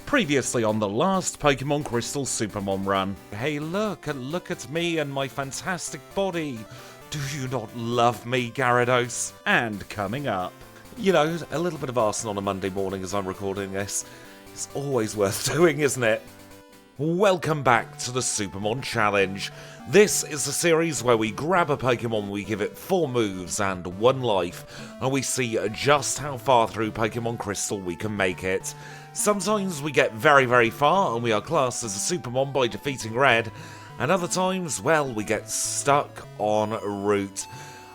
Previously on the last Pokemon Crystal SuperMON run. Hey look at me and my fantastic body. Do you not love me, Gyarados? And coming up, you know, a little bit of arson on a Monday morning as I'm recording this. It's always worth doing, isn't it? Welcome back to the SuperMON Challenge. This is a series where we grab a Pokemon, we give it 4 moves and 1 life, and we see just how far through Pokemon Crystal we can make it. Sometimes we get very far and we are classed as a SuperMON by defeating Red, and other times, well, we get stuck on route.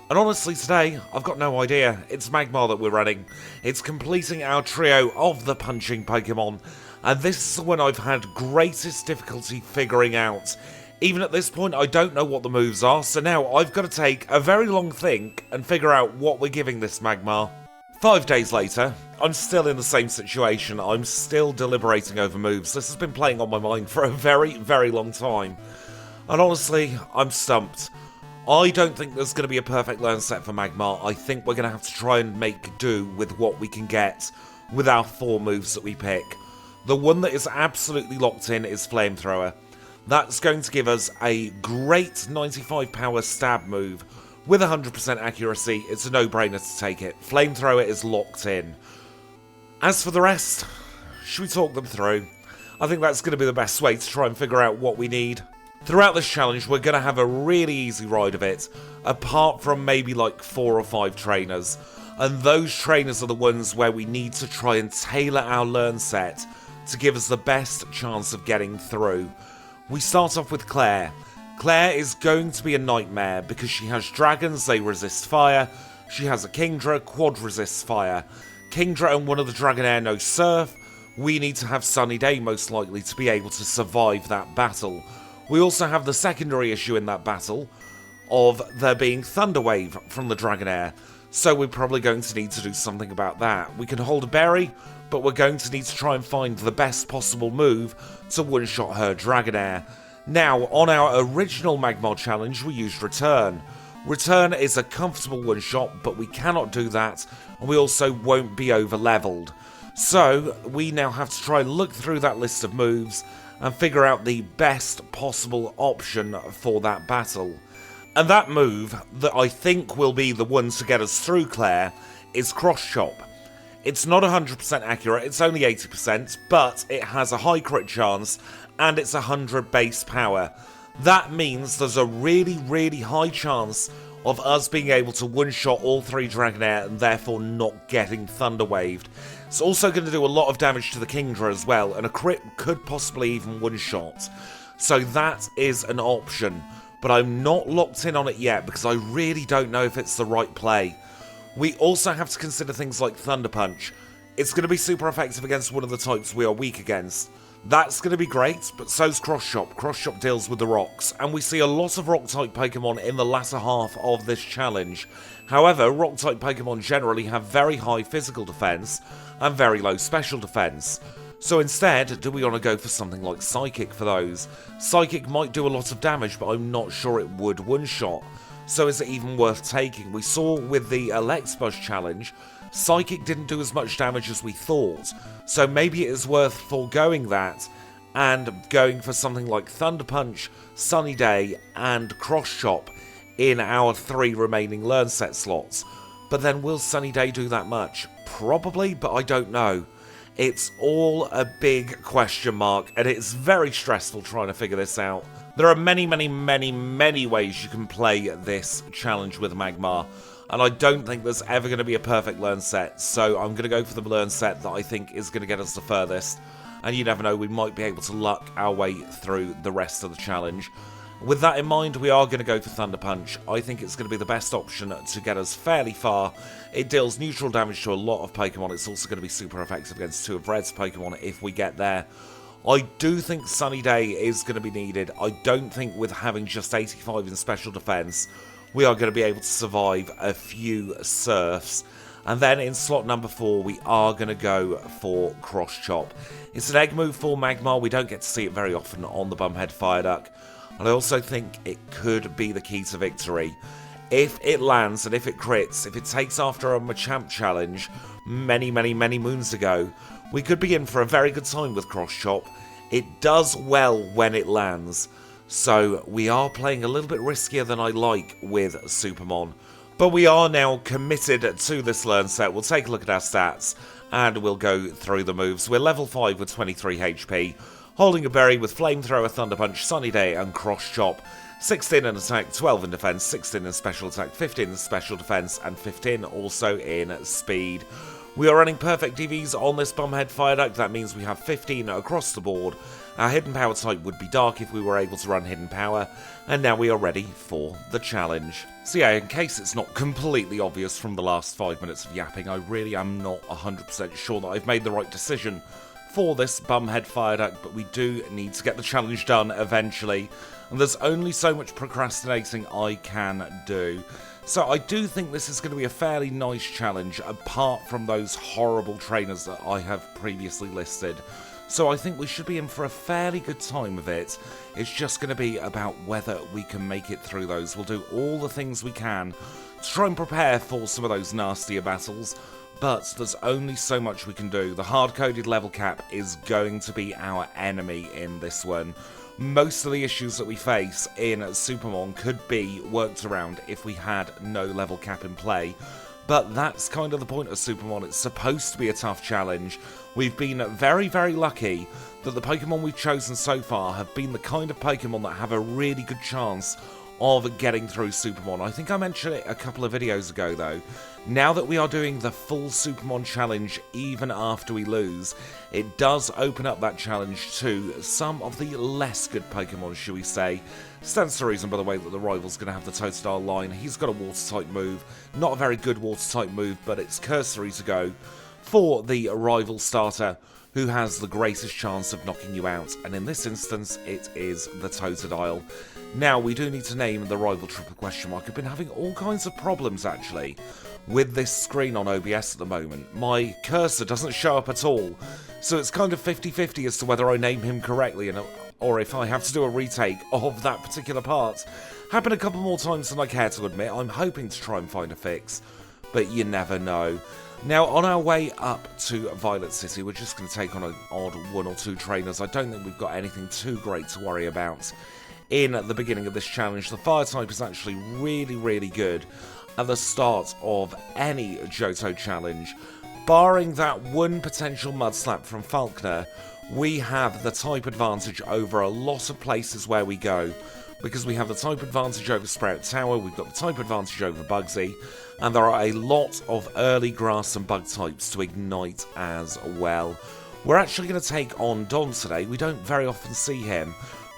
And honestly today, I've got no idea. It's Magmar that we're running. It's completing our trio of the punching Pokemon, and this is the one I've had greatest difficulty figuring out. Even at this point, I don't know what the moves are, so now I've got to take a very long think and figure out what we're giving this Magmar. 5 days later, I'm still in the same situation. I'm still deliberating over moves. This has been playing on my mind for a very long time. And honestly, I'm stumped. I don't think there's going to be a perfect learn set for Magmar. I think we're going to have to try and make do with what we can get with our 4 moves that we pick. The one that is absolutely locked in is Flamethrower. That's going to give us a great 95 power stab move with 100% accuracy. It's a no-brainer to take it. Flamethrower is locked in. As for the rest, should we talk them through? I think that's going to be the best way to try and figure out what we need. Throughout this challenge, we're going to have a really easy ride of it, apart from maybe like 4 or 5 trainers. And those trainers are the ones where we need to try and tailor our learn set to give us the best chance of getting through. We start off with Clair. Clair is going to be a nightmare because she has dragons, they resist fire. She has a Kingdra, quad resists fire. Kingdra and one of the Dragonair no surf. We need to have Sunny Day most likely to be able to survive that battle. We also have the secondary issue in that battle of there being Thunder Wave from the Dragonair. So we're probably going to need to do something about that. We can hold a berry, but we're going to need to try and find the best possible move to one-shot her Dragonair. Now, on our original Magmar challenge, we used Return. Return is a comfortable one-shot, but we cannot do that, and we also won't be over-leveled. So, we now have to try and look through that list of moves and figure out the best possible option for that battle. And that move, that I think will be the one to get us through Clair, is Cross Chop. It's not 100% accurate, it's only 80%, but it has a high crit chance, and it's 100 base power. That means there's a really high chance of us being able to one-shot all 3 Dragonair and therefore not getting Thunder Waved. It's also going to do a lot of damage to the Kingdra as well, and a crit could possibly even one-shot. So that is an option, but I'm not locked in on it yet because I really don't know if it's the right play. We also have to consider things like Thunder Punch. It's going to be super effective against one of the types we are weak against. That's going to be great, but so's Cross Chop. Cross Chop deals with the rocks, and we see a lot of rock-type Pokemon in the latter half of this challenge. However, rock-type Pokemon generally have very high physical defense and very low special defense. So instead, do we want to go for something like Psychic for those? Psychic might do a lot of damage, but I'm not sure it would one-shot. So is it even worth taking? We saw with the Electabuzz challenge, Psychic didn't do as much damage as we thought, so maybe it is worth foregoing that and going for something like Thunder Punch, Sunny Day, and Cross Chop in our 3 remaining learn set slots. But then will Sunny Day do that much? Probably, but I don't know. It's all a big question mark, and it's very stressful trying to figure this out. There are many ways you can play this challenge with Magmar, and I don't think there's ever going to be a perfect learn set, so I'm going to go for the learn set that I think is going to get us the furthest. And you never know, we might be able to luck our way through the rest of the challenge. With that in mind, we are going to go for Thunder Punch. I think it's going to be the best option to get us fairly far. It deals neutral damage to a lot of Pokemon. It's also going to be super effective against 2 of Red's Pokemon if we get there. I do think Sunny Day is going to be needed. I don't think with having just 85 in special defense, we are going to be able to survive a few Surfs. And then in slot number 4, we are going to go for Cross Chop. It's an egg move for Magmar. We don't get to see it very often on the Bumhead Fireduck. And I also think it could be the key to victory. If it lands and if it crits, if it takes after a Machamp challenge many moons ago, we could be in for a very good time with Cross Chop. It does well when it lands, so we are playing a little bit riskier than I like with SuperMON. But we are now committed to this learn set. We'll take a look at our stats, and we'll go through the moves. We're level 5 with 23 HP, holding a berry with Flamethrower, Thunder Punch, Sunny Day, and Cross Chop. 16 in attack, 12 in defense, 16 in special attack, 15 in special defense, and 15 also in speed. We are running perfect DVs on this Bumhead Viaduct. That means we have 15 across the board. Our hidden power type would be dark if we were able to run hidden power, and now we are ready for the challenge. So yeah, in case it's not completely obvious from the last 5 minutes of yapping, I really am not 100% sure that I've made the right decision for this Bumhead Viaduct, but we do need to get the challenge done eventually, and there's only so much procrastinating I can do. So I do think this is going to be a fairly nice challenge, apart from those horrible trainers that I have previously listed. So I think we should be in for a fairly good time of it. It's just going to be about whether we can make it through those. We'll do all the things we can to try and prepare for some of those nastier battles, but there's only so much we can do. The hard-coded level cap is going to be our enemy in this one. Most of the issues that we face in SuperMON could be worked around if we had no level cap in play. But that's kind of the point of SuperMON. It's supposed to be a tough challenge. We've been very, very lucky that the Pokemon we've chosen so far have been the kind of Pokemon that have a really good chance of getting through SuperMON. I think I mentioned it a couple of videos ago though. Now that we are doing the full SuperMON challenge even after we lose, it does open up that challenge to some of the less good Pokemon, shall we say. Stands to reason, by the way, that the rival's going to have the Totodile line. He's got a water-type move. Not a very good water-type move, but it's cursory to go for the rival starter, who has the greatest chance of knocking you out, and in this instance, it is the Totodile. Now, we do need to name the rival triple question mark. I've been having all kinds of problems, actually, with this screen on OBS at the moment. My cursor doesn't show up at all, so it's kind of 50-50 as to whether I name him correctly, or if I have to do a retake of that particular part. Happened a couple more times than I care to admit. I'm hoping to try and find a fix, but you never know. Now, on our way up to Violet City, we're just going to take on an odd 1 or 2 trainers. I don't think we've got anything too great to worry about in the beginning of this challenge. The fire type is actually really, really good at the start of any Johto challenge. Barring that one potential mud slap from Falkner, we have the type advantage over a lot of places where we go, because we have the type advantage over Sprout Tower, we've got the type advantage over Bugsy, and there are a lot of early grass and bug types to ignite as well. We're actually going to take on Don today. We don't very often see him,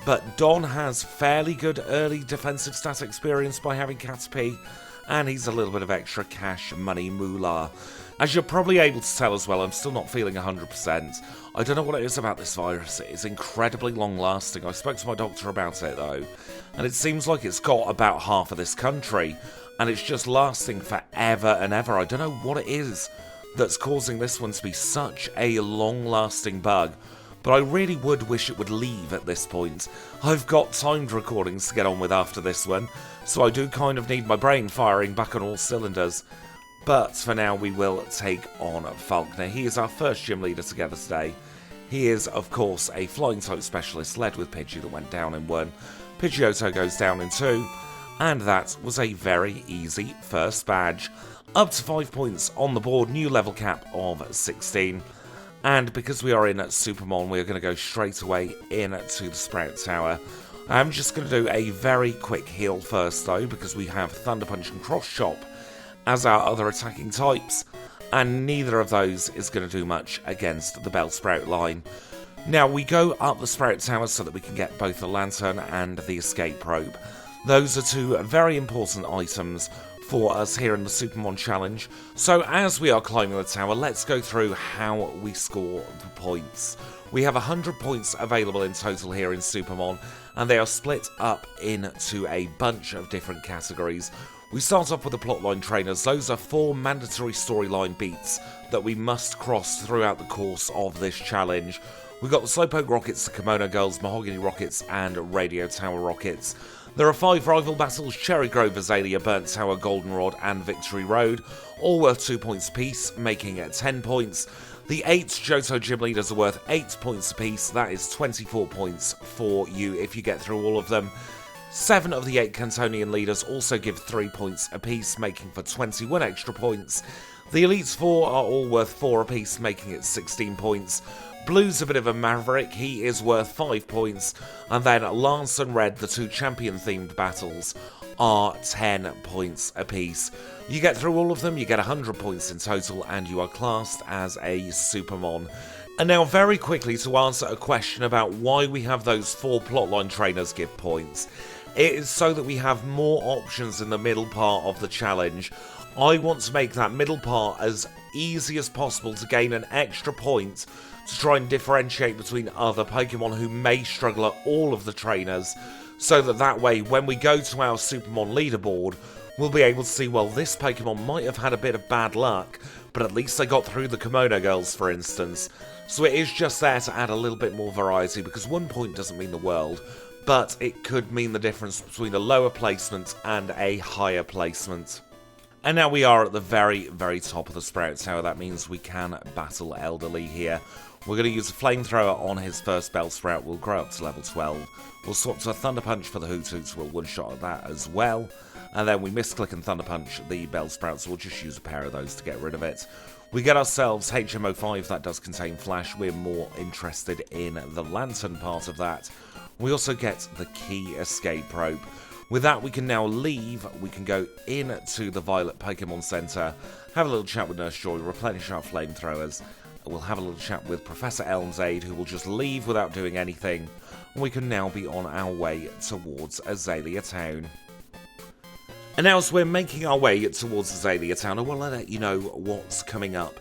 but Don has fairly good early defensive stat experience by having Caterpie, and he's a little bit of extra cash money moolah. As you're probably able to tell as well, I'm still not feeling 100%. I don't know what it is about this virus. It is incredibly long-lasting. I spoke to my doctor about it, though, and it seems like it's got about half of this country, and it's just lasting forever and ever. I don't know what it is that's causing this one to be such a long-lasting bug, but I really would wish it would leave at this point. I've got timed recordings to get on with after this one, so I do kind of need my brain firing back on all cylinders. But for now, we will take on Falkner. He is our first gym leader together today. He is, of course, a flying type specialist, led with Pidgey that went down in 1. Pidgeotto goes down in 2. And that was a very easy first badge. Up to 5 points on the board, new level cap of 16. And because we are in SuperMON, we are going to go straight away into the Sprout Tower. I'm just going to do a very quick heal first, though, because we have Thunder Punch and Cross Chop as our other attacking types, and neither of those is going to do much against the Bellsprout line. Now, we go up the Sprout Tower so that we can get both the Lantern and the Escape Rope. Those are 2 very important items for us here in the SuperMON challenge. So as we are climbing the tower, let's go through how we score the points. We have 100 points available in total here in SuperMON, and they are split up into a bunch of different categories. We start off with the plotline trainers. Those are 4 mandatory storyline beats that we must cross throughout the course of this challenge. We've got the Slowpoke Rockets, the Kimono Girls, Mahogany Rockets, and Radio Tower Rockets. There are 5 rival battles: Cherry Grove, Azalea, Burnt Tower, Goldenrod, and Victory Road, all worth 2 points apiece, making it 10 points. The 8 Johto gym leaders are worth 8 points apiece. That is 24 points for you if you get through all of them. 7 of the 8 Kantonian leaders also give 3 points apiece, making for 21 extra points. The Elites 4 are all worth 4 apiece, making it 16 points. Blue's a bit of a maverick, he is worth 5 points. And then Lance and Red, the 2 champion-themed battles, are 10 points apiece. You get through all of them, you get 100 points in total, and you are classed as a SuperMON. And now very quickly to answer a question about why we have those 4 plotline trainers give points. It is so that we have more options in the middle part of the challenge. I want to make that middle part as easy as possible to gain an extra point to try and differentiate between other Pokemon who may struggle at all of the trainers, so that way when we go to our SuperMON leaderboard, we'll be able to see, well, this Pokemon might have had a bit of bad luck, but at least they got through the Kimono Girls, for instance. So it is just there to add a little bit more variety, because 1 point doesn't mean the world, but it could mean the difference between a lower placement and a higher placement. And now we are at the very, very top of the Sprout Tower. That means we can battle Elderly here. We're going to use a Flamethrower on his first Bellsprout. We'll grow up to level 12. We'll swap to a Thunder Punch for the Hoothoots. We'll one-shot at that as well. And then we misclick and Thunder Punch the Bellsprout, so we'll just use a pair of those to get rid of it. We get ourselves HMO5. That does contain Flash. We're more interested in the Lantern part of that. We also get the Key Escape Rope. With that, we can now leave. We can go into the Violet Pokemon Center, have a little chat with Nurse Joy, replenish our flamethrowers. We'll have a little chat with Professor Elm's aide, who will just leave without doing anything. And we can now be on our way towards Azalea Town. And now as we're making our way towards Azalea Town, I want to let you know what's coming up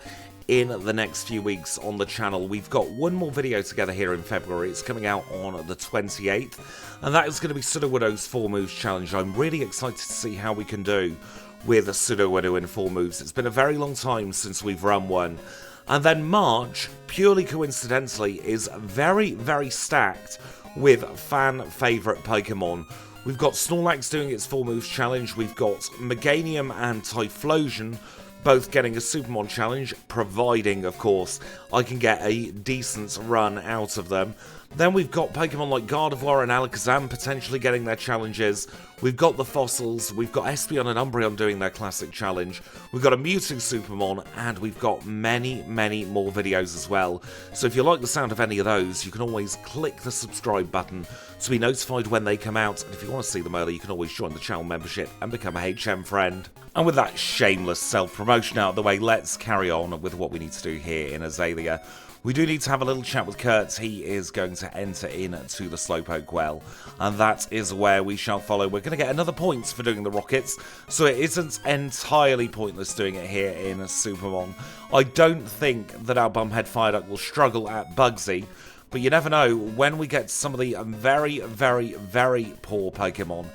in the next few weeks on the channel. We've got one more video together here in February. It's coming out on the 28th, and that is going to be Sudowoodo's 4 moves challenge. I'm really excited to see how we can do with Sudowoodo in 4 moves. It's been a very long time since we've run one. And then March, purely coincidentally, is very, very stacked with fan favourite Pokemon. We've got Snorlax doing its 4 moves challenge. We've got Meganium and Typhlosion both getting a SuperMON challenge, providing, of course, I can get a decent run out of them. Then we've got Pokemon like Gardevoir and Alakazam potentially getting their challenges. We've got the Fossils, we've got Espeon and Umbreon doing their classic challenge. We've got a Mewtwo SuperMON, and we've got many, many more videos as well. So if you like the sound of any of those, you can always click the subscribe button to be notified when they come out. And if you want to see them early, you can always join the channel membership and become a HM friend. And with that shameless self-promotion out of the way, let's carry on with what we need to do here in Azalea. We do need to have a little chat with Kurt. He is going to enter into the Slowpoke Well, and that is where we shall follow. We're going to get another points for doing the rockets, so it isn't entirely pointless doing it here in SuperMON. I don't think that our Bumhead Fireduck will struggle at Bugsy, but you never know, when we get some of the very, very, very poor Pokemon,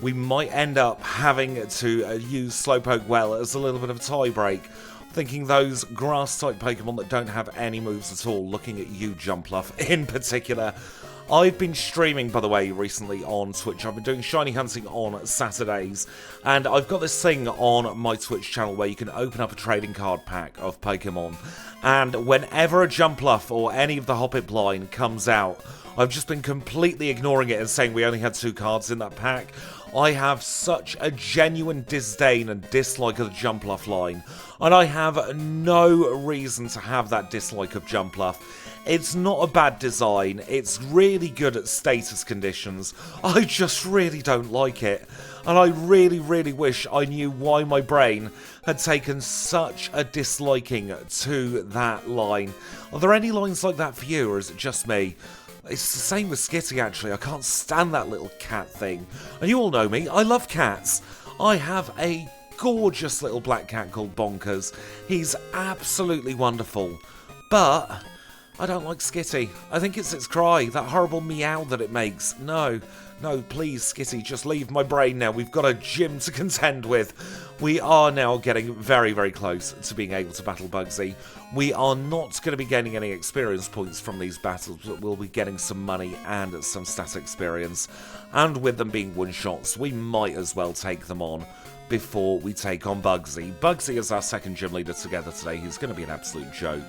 we might end up having to use Slowpoke Well as a little bit of a tie break. Thinking those grass-type Pokemon that don't have any moves at all, looking at you, Jumpluff, in particular. I've been streaming, by the way, recently on Twitch. I've been doing shiny hunting on Saturdays, and I've got this thing on my Twitch channel where you can open up a trading card pack of Pokemon, and whenever a Jumpluff or any of the Hoppip line comes out, I've just been completely ignoring it and saying we only had 2 cards in that pack. I have such a genuine disdain and dislike of the Jumpluff line, and I have no reason to have that dislike of Jumpluff. It's not a bad design, it's really good at status conditions, I just really don't like it, and I really, really wish I knew why my brain had taken such a disliking to that line. Are there any lines like that for you, or is it just me? It's the same with Skitty, actually. I can't stand that little cat thing. And you all know me, I love cats. I have a gorgeous little black cat called Bonkers. He's absolutely wonderful. But I don't like Skitty. I think it's its cry, that horrible meow that it makes. No, please, Skitty, just leave my brain now. We've got a gym to contend with. We are now getting very, very close to being able to battle Bugsy. We are not going to be gaining any experience points from these battles, but we'll be getting some money and some stat experience. And with them being one-shots, we might as well take them on before we take on Bugsy. Bugsy is our second gym leader together today. He's going to be an absolute joke.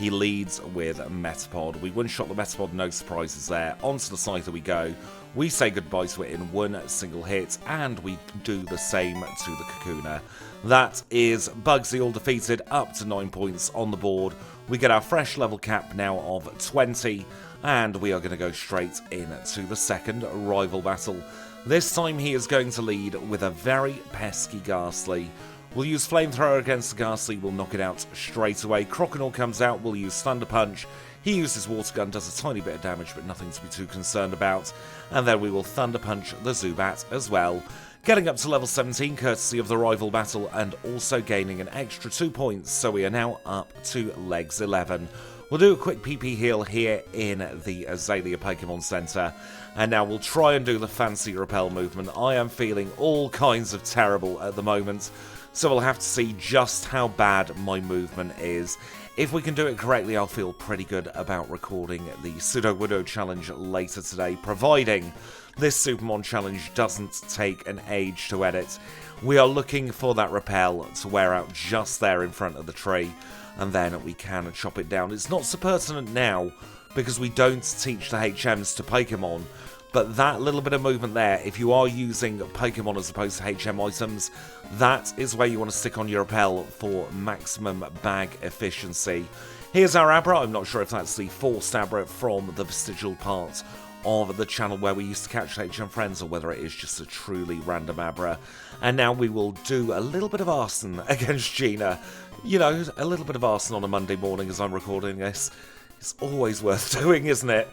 he leads with Metapod. We one-shot the Metapod, no surprises there. Onto the Scyther we go. We say goodbye to it in one single hit, and we do the same to the Kakuna. That is Bugsy all defeated, up to 9 points on the board. We get our fresh level cap now of 20, and we are going to go straight into the second rival battle. This time he is going to lead with a very pesky Ghastly. We'll use Flamethrower against the Ghastly, we'll knock it out straight away. Croconaw comes out, we'll use Thunder Punch. He uses Water Gun, does a tiny bit of damage, but nothing to be too concerned about. And then we will Thunder Punch the Zubat as well. Getting up to level 17 courtesy of the rival battle, and also gaining an extra 2 points, so we are now up to legs 11. We'll do a quick PP heal here in the Azalea Pokemon Center, and now we'll try and do the fancy repel movement. I am feeling all kinds of terrible at the moment, so we'll have to see just how bad my movement is. If we can do it correctly, I'll feel pretty good about recording the Sudowoodo challenge later today, providing this SuperMON challenge doesn't take an age to edit. We are looking for that repel to wear out just there in front of the tree, and then we can chop it down. It's not so pertinent now, because we don't teach the HMs to Pokemon, but that little bit of movement there, if you are using Pokemon as opposed to HM items, that is where you want to stick on your repel for maximum bag efficiency. Here's our Abra. I'm not sure if that's the forced Abra from the vestigial part of the channel where we used to catch HM friends, or whether it is just a truly random Abra. And now we will do a little bit of arson against Gina. You know, a little bit of arson on a Monday morning as I'm recording this. It's always worth doing, isn't it?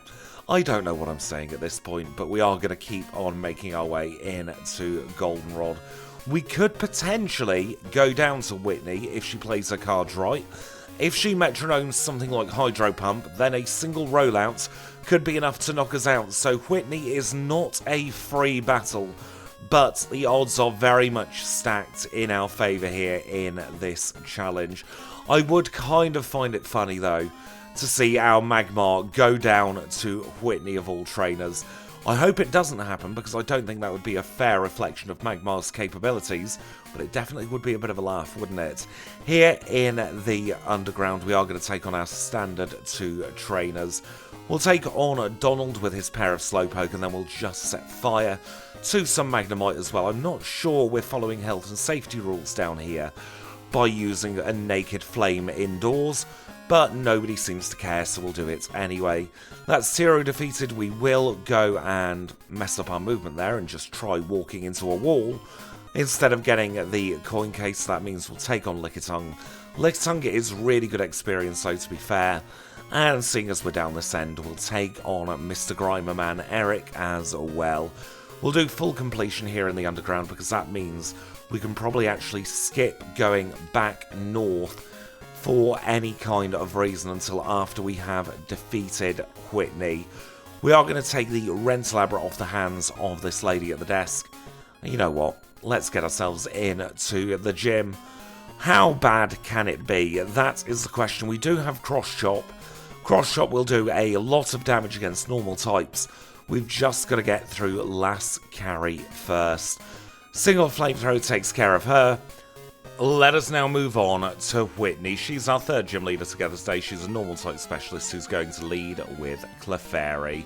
I don't know what I'm saying at this point, but we are going to keep on making our way into Goldenrod. We could potentially go down to Whitney if she plays her cards right. If she metronomes something like Hydro Pump, then a single rollout could be enough to knock us out. So Whitney is not a free battle, but the odds are very much stacked in our favour here in this challenge. I would kind of find it funny though to see our Magmar go down to Whitney of all trainers. I hope it doesn't happen, because I don't think that would be a fair reflection of Magmar's capabilities, but it definitely would be a bit of a laugh, wouldn't it? Here in the Underground, we are going to take on our standard 2 trainers. We'll take on Donald with his pair of Slowpoke, and then we'll just set fire to some Magnemite as well. I'm not sure we're following health and safety rules down here by using a naked flame indoors, but nobody seems to care, so we'll do it anyway. That's Tiro defeated. We will go and mess up our movement there and just try walking into a wall. Instead of getting the coin case, that means we'll take on Lickitung. Lickitung is really good experience, though, to be fair. And seeing as we're down this end, we'll take on Mr. Grimerman Eric as well. We'll do full completion here in the Underground, because that means we can probably actually skip going back north for any kind of reason until after we have defeated Whitney. We are going to take the Rental Abra off the hands of this lady at the desk. And you know what? Let's get ourselves into the gym. How bad can it be? That is the question. We do have Cross Chop. Cross Chop will do a lot of damage against normal types. We've just got to get through last carry first. Single Flamethrower takes care of her. Let us now move on to Whitney. She's our third gym leader together today. She's a normal type specialist who's going to lead with Clefairy.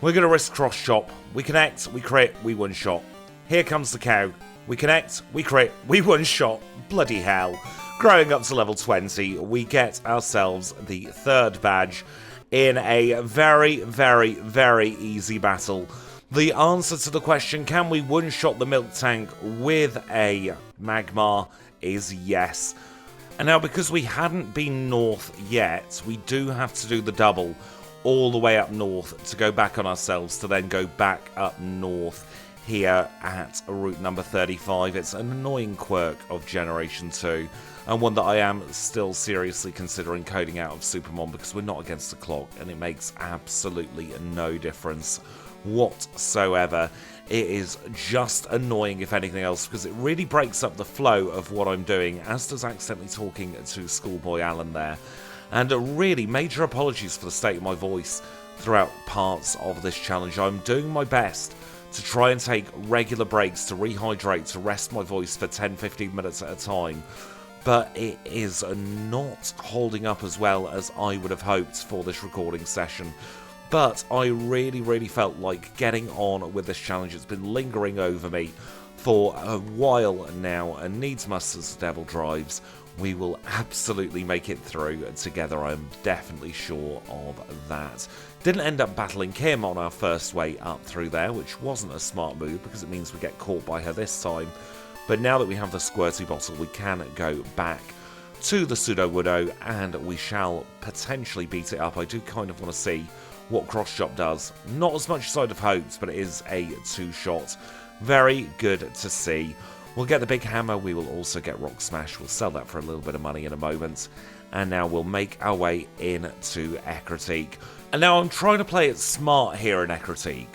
We're going to risk Cross Chop. We connect, we crit, we one-shot. Here comes the cow. We connect, we crit, we one-shot. Bloody hell. Growing up to level 20, we get ourselves the third badge in a very, very, very easy battle. The answer to the question, can we one-shot the Milk Tank with a Magmar, is yes. And now, because we hadn't been north yet, we do have to do the double all the way up north to go back on ourselves, to then go back up north here at route number 35. It's an annoying quirk of Generation 2, and one that I am still seriously considering coding out of SuperMON, because we're not against the clock, and it makes absolutely no difference whatsoever. It is just annoying, if anything else, because it really breaks up the flow of what I'm doing, as does accidentally talking to Schoolboy Alan there. And really, major apologies for the state of my voice throughout parts of this challenge. I'm doing my best to try and take regular breaks to rehydrate, to rest my voice for 10-15 minutes at a time. but it is not holding up as well as I would have hoped for this recording session. But I really felt like getting on with this challenge. It's been lingering over me for a while now, and needs must as the devil drives. We will absolutely make it through together, I'm definitely sure of that. Didn't end up battling Kim on our first way up through there, which wasn't a smart move because it means we get caught by her this time. But now that we have the squirty bottle, we can go back to the Pseudo-Woodo and we shall potentially beat it up. I do kind of want to see what Cross Chop does. Not as much as I'd have hoped, but it is a 2-shot. Very good to see. We'll get the big hammer, we will also get Rock Smash, we'll sell that for a little bit of money in a moment. And now we'll make our way into Ecruteak. And now I'm trying to play it smart here in Ecruteak.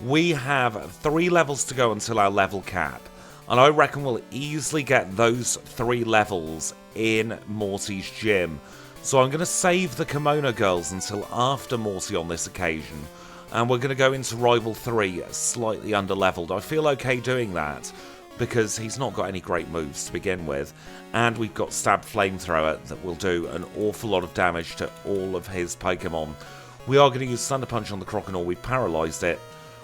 We have 3 levels to go until our level cap. And I reckon we'll easily get those 3 levels in Morty's gym. So I'm going to save the Kimono Girls until after Morty on this occasion. And we're going to go into Rival 3 slightly under-leveled. I feel okay doing that, because he's not got any great moves to begin with, and we've got Stab Flamethrower that will do an awful lot of damage to all of his Pokemon. We are going to use Thunder Punch on the Croconaw. We've paralysed it.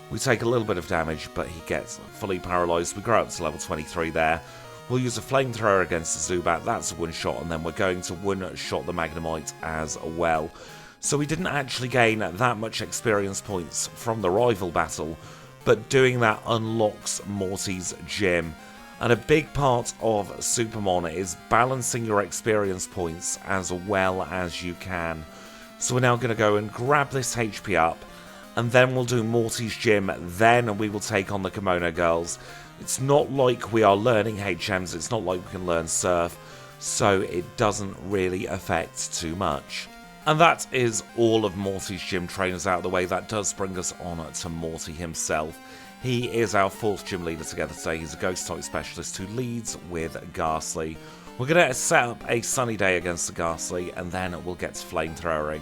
We take a little bit of damage, but he gets fully paralysed. We grow up to level 23 there. We'll use a Flamethrower against the Zubat. That's a one-shot, and then we're going to one-shot the Magnemite as well. So we didn't actually gain that much experience points from the rival battle, but doing that unlocks Morty's gym. And a big part of SuperMON is balancing your experience points as well as you can. So we're now going to go and grab this HP up, and then we'll do Morty's gym, then we will take on the Kimono Girls. It's not like we are learning HMs, it's not like we can learn Surf, so it doesn't really affect too much. And that is all of Morty's gym trainers out of the way. That does bring us on to Morty himself. He is our 4th gym leader together today. He's a Ghost-type specialist who leads with Ghastly. We're going to set up a Sunny Day against the Ghastly, and then we'll get to Flamethrowing.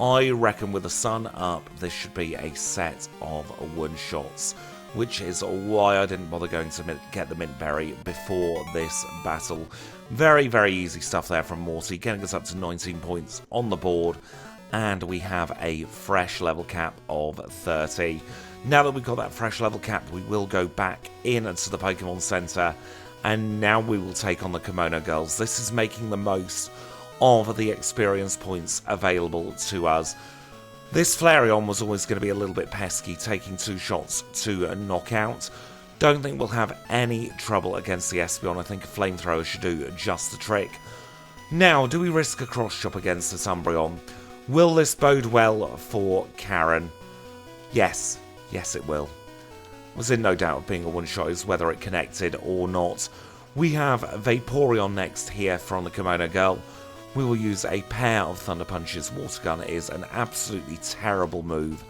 I reckon with the sun up, this should be a set of one-shots, which is why I didn't bother going to get the Mint Berry before this battle. Very easy stuff there from Morty, getting us up to 19 points on the board, and we have a fresh level cap of 30. Now that we've got that fresh level cap, we will go back into the Pokemon Center, and now we will take on the Kimono Girls. This is making the most of the experience points available to us. This Flareon was always going to be a little bit pesky, taking 2 shots to knock out. Don't think we'll have any trouble against the Espeon. I think a Flamethrower should do just the trick. Now, do we risk a Cross Chop against this Umbreon? Will this bode well for Karen? Yes. Yes, it will. Was in no doubt of being a one-shot is whether it connected or not. We have Vaporeon next here from the Kimono Girl. We will use a pair of Thunder Punches. Water Gun is an absolutely terrible move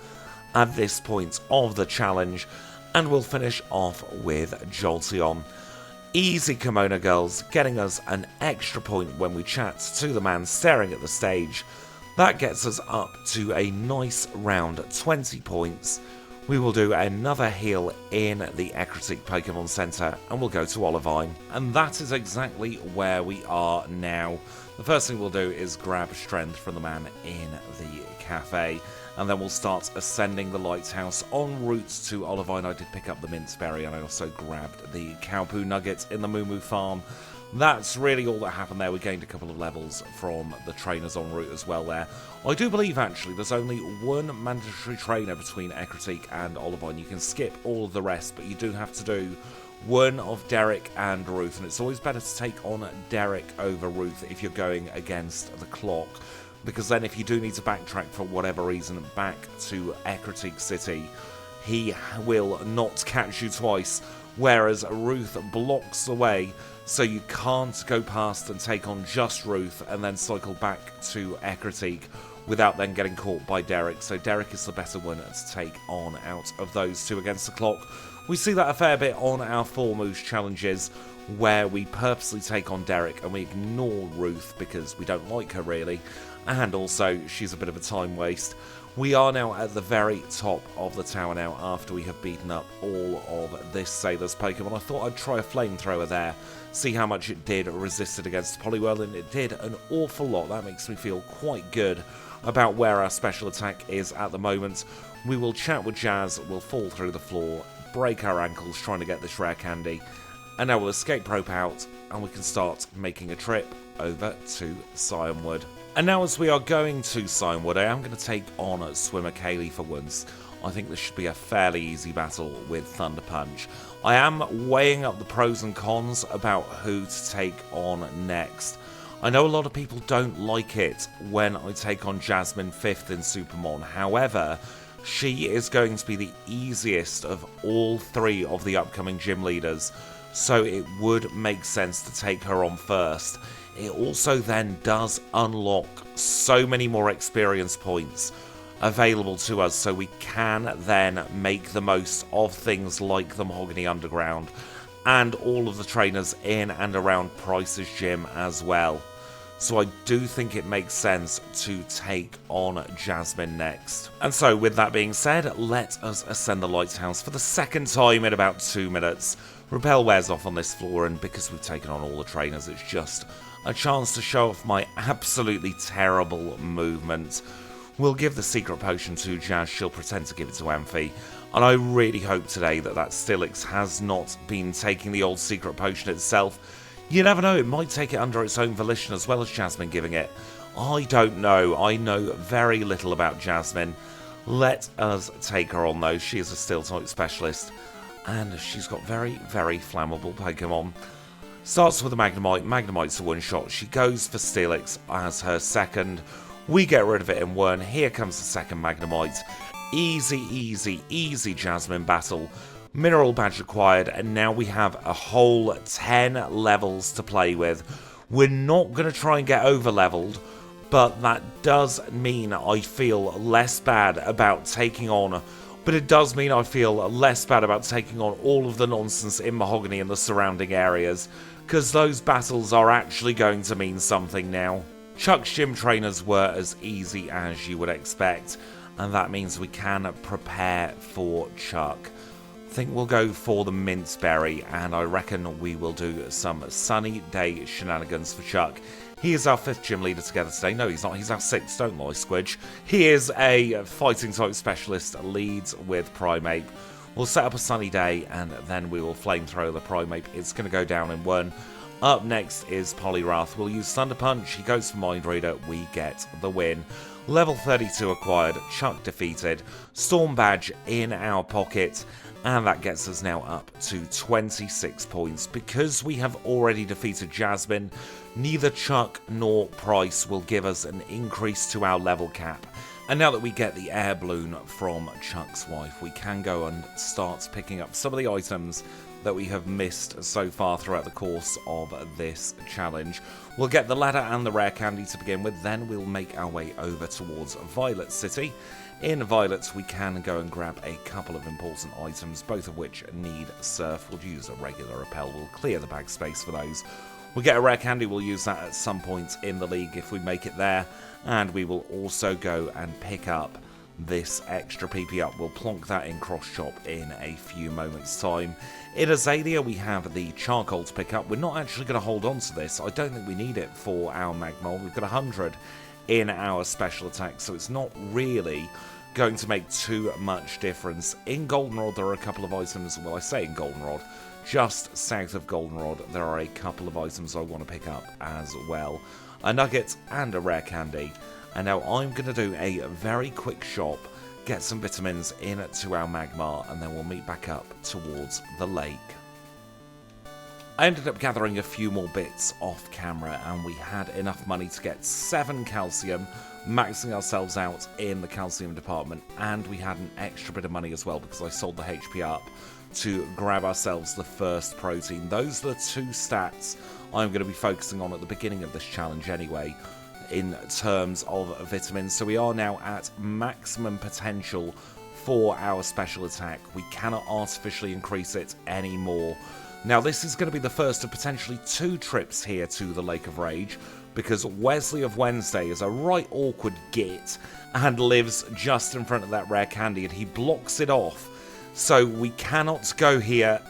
at this point of the challenge. And we'll finish off with Jolteon. Easy Kimono Girls, getting us an extra point when we chat to the man staring at the stage. That gets us up to a nice round 20 points. We will do another heal in the Ecruteak Pokemon Center, and we'll go to Olivine. And that is exactly where we are now. The first thing we'll do is grab strength from the man in the cafe, and then we'll start ascending the lighthouse. En route to Olivine, I did pick up the Mint Berry, and I also grabbed the Cowpoo Nugget in the Moo Moo Farm. That's really all that happened there. We gained a couple of levels from the trainers en route as well there. I do believe, actually, there's only one mandatory trainer between Ecruteak and Olivine. You can skip all of the rest, but you do have to do one of Derek and Ruth, and it's always better to take on Derek over Ruth if you're going against the clock, because then if you do need to backtrack for whatever reason back to Ecruteak City, he will not catch you twice, whereas Ruth blocks the way, so you can't go past and take on just Ruth and then cycle back to Ecruteak without then getting caught by Derek. So Derek is the better one to take on out of those two against the clock. We see that a fair bit on our 4 moves challenges, where we purposely take on Derek and we ignore Ruth because we don't like her really, and also she's a bit of a time waste. We are now at the very top of the tower now after we have beaten up all of this Sailor's Pokemon. I thought I'd try a flamethrower there, see how much it did resisted against Poliwhirl, and it did an awful lot. That makes me feel quite good about where our special attack is at the moment. We will chat with Jazz, we'll fall through the floor, break our ankles trying to get this rare candy, and now we'll escape rope out and we can start making a trip over to Cianwood. And now as we are going to Cianwood, I am going to take on Swimmer Kaylee for once. I think this should be a fairly easy battle with Thunder Punch. I am weighing up the pros and cons about who to take on next. I know a lot of people don't like it when I take on Jasmine 5th in SuperMON. However, she is going to be the easiest of all 3 of the upcoming gym leaders, so it would make sense to take her on first. It also then does unlock so many more experience points available to us, so we can then make the most of things like the Mahogany Underground and all of the trainers in and around Pryce's gym as well. So I do think it makes sense to take on Jasmine next. And so with that being said, let us ascend the Lighthouse for the second time in about 2 minutes. Repel wears off on this floor, and because we've taken on all the trainers, it's just a chance to show off my absolutely terrible movement. We'll give the secret potion to Jazz, she'll pretend to give it to Amphi, and I really hope today that Steelix has not been taking the old secret potion itself. You never know, it might take it under its own volition as well as Jasmine giving it. I don't know, I know very little about Jasmine. Let us take her on though, she is a Steel type specialist, and she's got very, very flammable Pokemon. Starts with a Magnemite. Magnemite's a one-shot. She goes for Steelix as her second. We get rid of it in one. Here comes the second Magnemite. Easy, easy, easy Jasmine battle. Mineral badge acquired, and now we have a whole 10 levels to play with. We're not going to try and get over-leveled, but that does mean I feel less bad about taking on... But it does mean I feel less bad about taking on all of the nonsense in Mahogany and the surrounding areas, because those battles are actually going to mean something now. Chuck's gym trainers were as easy as you would expect, and that means we can prepare for Chuck. I think we'll go for the Minceberry, and I reckon we will do some sunny day shenanigans for Chuck. He is our 5th gym leader together today. No, he's not. He's our 6th. Don't lie, Squidge. He is a fighting type specialist, leads with Primeape. We'll set up a sunny day, and then we will flamethrower the Primeape. It's going to go down in one. Up next is Poliwrath. We'll use Thunder Punch. He goes for Mind Reader. We get the win. Level 32 acquired. Chuck defeated. Storm Badge in our pocket. And that gets us now up to 26 points. Because we have already defeated Jasmine, neither Chuck nor Pryce will give us an increase to our level cap. And now that we get the air balloon from Chuck's wife, we can go and start picking up some of the items that we have missed so far throughout the course of this challenge. We'll get the ladder and the rare candy to begin with, then we'll make our way over towards Violet City. In Violet, we can go and grab a couple of important items, both of which need Surf. We'll use a regular Repel, we'll clear the bag space for those. We'll get a rare candy, we'll use that at some point in the league if we make it there. And we will also go and pick up this extra PP up. We'll plonk that in Cross Chop in a few moments' time. In Azalea, we have the Charcoal to pick up. We're not actually going to hold on to this. I don't think we need it for our Magmar. We've got 100 in our special attack, so it's not really going to make too much difference. In Goldenrod, there are a couple of items, well, I say in Goldenrod, just south of Goldenrod, there are a couple of items I want to pick up as well. A nugget and a rare candy. And now I'm going to do a very quick shop, get some vitamins into our Magmar, and then we'll meet back up towards the lake. I ended up gathering a few more bits off camera, and we had enough money to get 7 calcium, maxing ourselves out in the calcium department, and we had an extra bit of money as well because I sold the HP up to grab ourselves the first protein. Those are the 2 stats I'm going to be focusing on at the beginning of this challenge anyway, in terms of vitamins. So we are now at maximum potential for our special attack. We cannot artificially increase it anymore. Now this is going to be the first of potentially 2 trips here to the Lake of Rage, because Wesley of Wednesday is a right awkward git and lives just in front of that rare candy, and he blocks it off. So we cannot go here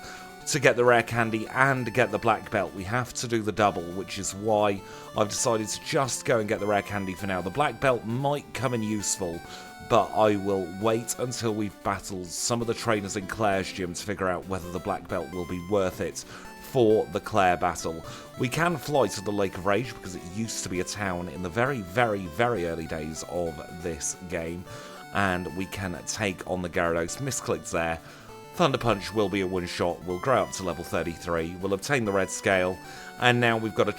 to get the rare candy and get the black belt. We have to do the double, which is why I've decided to just go and get the rare candy for now. The black belt might come in useful, but I will wait until we've battled some of the trainers in Clair's gym to figure out whether the black belt will be worth it for the Clair battle. We can fly to the Lake of Rage because it used to be a town in the very, very, very early days of this game, and we can take on the Gyarados. Misclicked there. Thunder Punch will be a one-shot, we'll grow up to level 33, we'll obtain the red scale, and now we've got a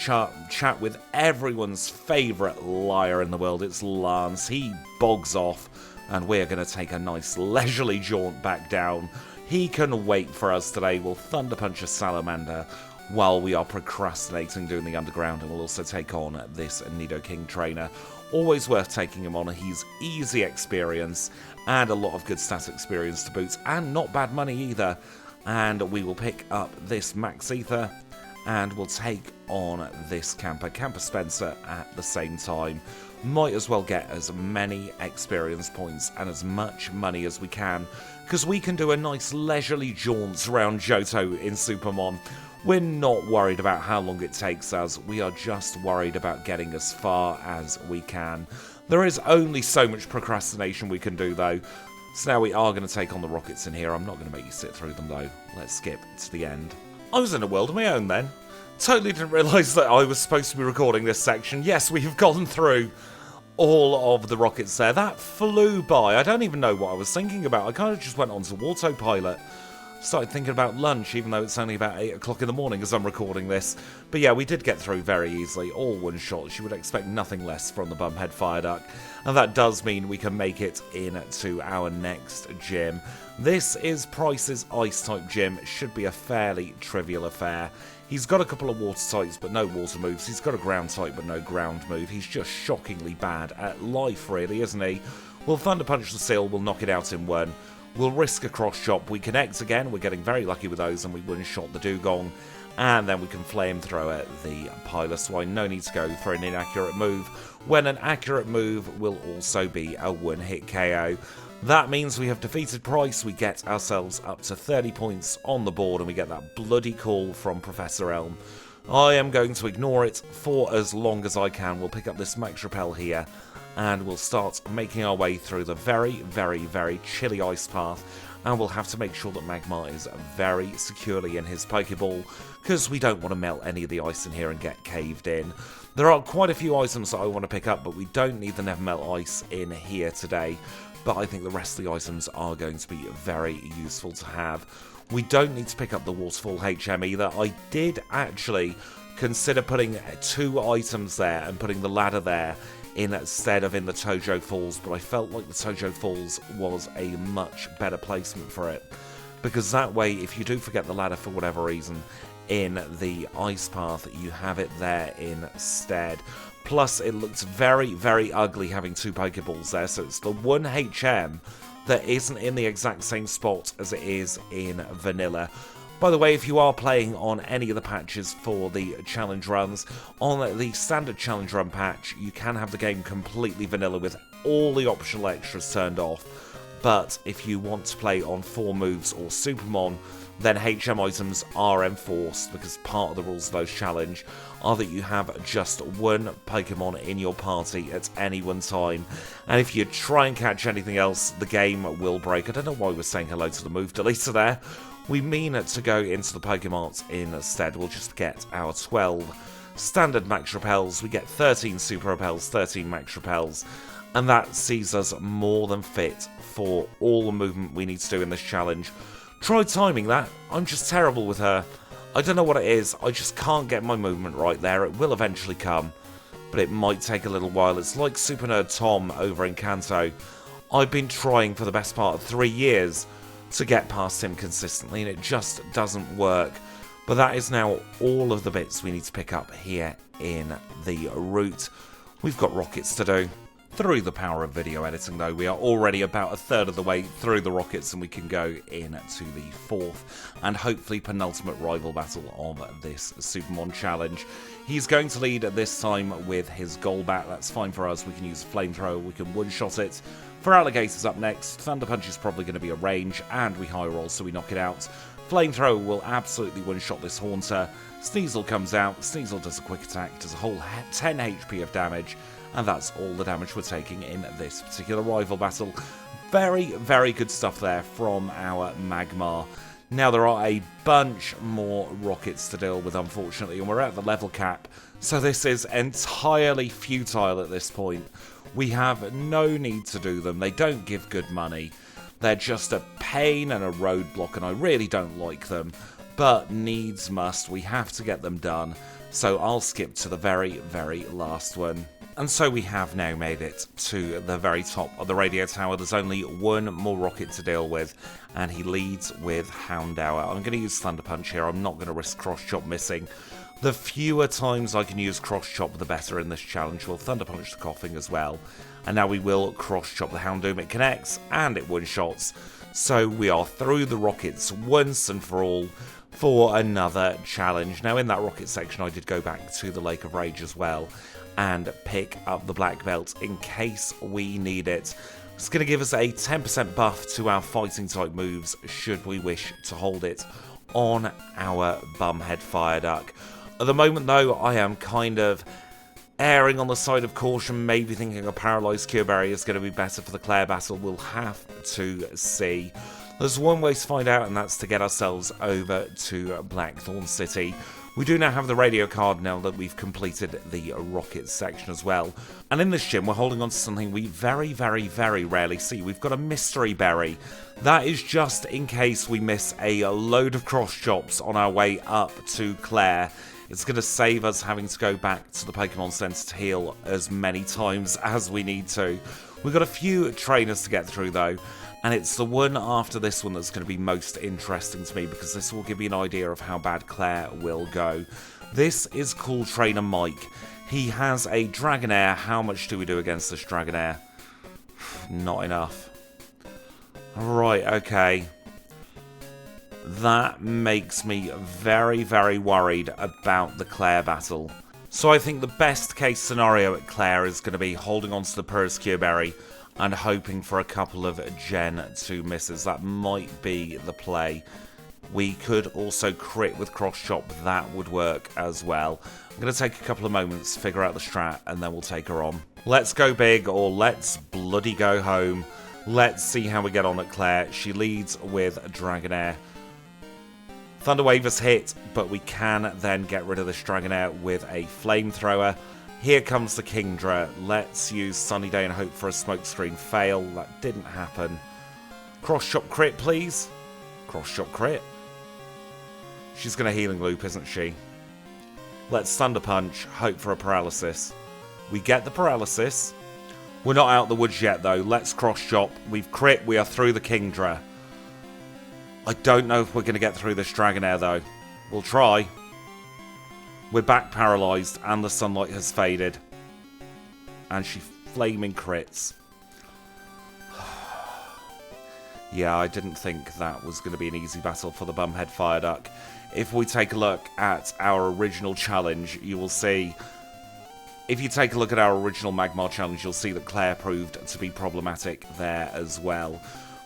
chat with everyone's favourite liar in the world. It's Lance. He bogs off, and we're going to take a nice leisurely jaunt back down. He can wait for us today. We'll Thunder Punch a Salamander while we are procrastinating doing the underground, and we'll also take on this Nidoking trainer. Always worth taking him on. He's easy experience and a lot of good stat experience to boot, and not bad money either. And we will pick up this Max Ether, and we'll take on this Camper Spencer at the same time. Might as well get as many experience points and as much money as we can, because we can do a nice leisurely jaunt around Johto in SuperMON. We're not worried about how long it takes us, we are just worried about getting as far as we can. There is only so much procrastination we can do though, so now we are going to take on the rockets in here. I'm not going to make you sit through them though, let's skip to the end. I was in a world of my own then. Totally didn't realise that I was supposed to be recording this section. Yes, we've gone through all of the rockets there. That flew by. I don't even know what I was thinking about. I kind of just went on to autopilot. Started thinking about lunch, even though it's only about 8 o'clock in the morning as I'm recording this. But yeah, we did get through very easily. All one shots. You would expect nothing less from the Bumhead Fire Duck. And that does mean we can make it into our next gym. This is Pryce's Ice-type gym. It should be a fairly trivial affair. He's got a couple of water types, but no water moves. He's got a ground type, but no ground move. He's just shockingly bad at life, really, isn't he? We'll Thunder Punch the Seal. We'll knock it out in one. We'll risk a cross chop. We connect again. We're getting very lucky with those, and we one-shot the Dugong. And then we can flamethrower the Piloswine. No need to go for an inaccurate move, when an accurate move will also be a one-hit KO. That means we have defeated Pryce. We get ourselves up to 30 points on the board, and we get that bloody call from Professor Elm. I am going to ignore it for as long as I can. We'll pick up this Max Repel here, and we'll start making our way through the very, very, very chilly ice path. And we'll have to make sure that Magmar is very securely in his Pokeball, because we don't want to melt any of the ice in here and get caved in. There are quite a few items that I want to pick up, but we don't need the Never Melt Ice in here today. But I think the rest of the items are going to be very useful to have. We don't need to pick up the Waterfall HM either. I did actually consider putting 2 items there and putting the ladder there instead of in the Tojo Falls, but I felt like the Tojo Falls was a much better placement for it, because that way, if you do forget the ladder for whatever reason in the ice path, you have it there instead. Plus, it looks very, very ugly having 2 Pokeballs there, so it's the one HM that isn't in the exact same spot as it is in Vanilla. By the way, if you are playing on any of the patches for the challenge runs, on the standard challenge run patch, you can have the game completely vanilla with all the optional extras turned off. But if you want to play on 4 moves or SuperMON, then HM items are enforced, because part of the rules of those challenge are that you have just 1 Pokemon in your party at any one time. And if you try and catch anything else, the game will break. I don't know why we're saying hello to the move deleter there. We mean to go into the Pokemarts instead. We'll just get our 12 standard Max Repels. We get 13 Super Repels, 13 Max Repels, and that sees us more than fit for all the movement we need to do in this challenge. Try timing that. I'm just terrible with her. I don't know what it is. I just can't get my movement right there. It will eventually come, but it might take a little while. It's like Super Nerd Tom over in Kanto. I've been trying for the best part of 3 years to get past him consistently, and it just doesn't work. But that is now all of the bits we need to pick up here in the route. We've got rockets to do. Through the power of video editing, though, we are already about a third of the way through the rockets, and we can go into the fourth and hopefully penultimate rival battle of this SuperMON challenge. He's going to lead at this time with his Golbat. That's fine for us. We can use a flamethrower. We can one-shot it. For Alligators up next, Thunder Punch is probably going to be a range, and we high roll, so we knock it out. Flamethrower will absolutely one-shot this Haunter. Sneasel comes out. Sneasel does a quick attack, does a whole 10 HP of damage. And that's all the damage we're taking in this particular rival battle. Very, very good stuff there from our Magmar. Now there are a bunch more rockets to deal with, unfortunately, and we're at the level cap. So this is entirely futile at this point. We have no need to do them. They don't give good money. They're just a pain and a roadblock, and I really don't like them. But needs must. We have to get them done. So I'll skip to the very, very last one. And so we have now made it to the very top of the radio tower. There's only one more rocket to deal with, and he leads with Houndour. I'm going to use Thunder Punch here. I'm not going to risk Cross Chop missing. The fewer times I can use Cross Chop, the better in this challenge. We'll Thunder Punch the Coughing as well. And now we will Cross Chop the Houndour. It connects, and it one-shots. So we are through the rockets once and for all for another challenge. Now in that rocket section, I did go back to the Lake of Rage as well and pick up the black belt in case we need it. It's going to give us a 10% buff to our fighting type moves should we wish to hold it on our Bumhead Fire Duck. At the moment though, I am kind of erring on the side of caution, maybe thinking a Paralysed Cure Berry is going to be better for the Clair battle. We'll have to see. There's one way to find out, and that's to get ourselves over to Blackthorn City. We do now have the radio card now that we've completed the rocket section as well. And in this gym, we're holding on to something we very, very, very rarely see. We've got a mystery berry. That is just in case we miss a load of cross chops on our way up to Clair. It's going to save us having to go back to the Pokemon Center to heal as many times as we need to. We've got a few trainers to get through though. And it's the one after this one that's going to be most interesting to me, because this will give you an idea of how bad Clair will go. This is called Trainer Mike. He has a Dragonair. How much do we do against this Dragonair? Not enough. Right, okay. That makes me very, very worried about the Clair battle. So I think the best case scenario at Clair is going to be holding on to the Paralysed Cure Berry and hoping for a couple of Gen 2 misses. That might be the play. We could also crit with Cross Chop. That would work as well. I'm going to take a couple of moments to figure out the strat, and then we'll take her on. Let's go big, or let's bloody go home. Let's see how we get on at Clair. She leads with Dragonair. Thunder Wave has hit, but we can then get rid of this Dragonair with a Flamethrower. Here comes the Kingdra. Let's use Sunny Day and hope for a Smokescreen fail. That didn't happen. Cross Chop crit, please. Cross Chop crit. She's going to Healing Loop, isn't she? Let's Thunder Punch, hope for a Paralysis. We get the Paralysis. We're not out the woods yet, though. Let's Cross Chop. We've crit. We are through the Kingdra. I don't know if we're going to get through this Dragonair, though. We'll try. We're back paralysed, and the sunlight has faded. And she flaming crits. Yeah, I didn't think that was going to be an easy battle for the Bumhead Fire Duck. If we take a look at our original challenge, you will see... If you take a look at our original Magmar challenge, you'll see that Clair proved to be problematic there as well.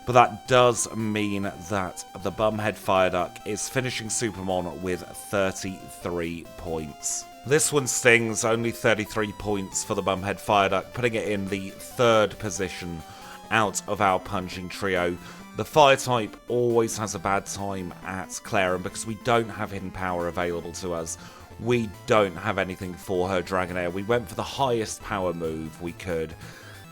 But that does mean that the Bumhead Fire Duck is finishing SuperMON with 33 points. This one stings, only 33 points for the Bumhead Fire Duck, putting it in the 3rd position out of our punching trio. The Fire type always has a bad time at Clair, and because we don't have hidden power available to us, we don't have anything for her Dragonair. We went for the highest power move we could.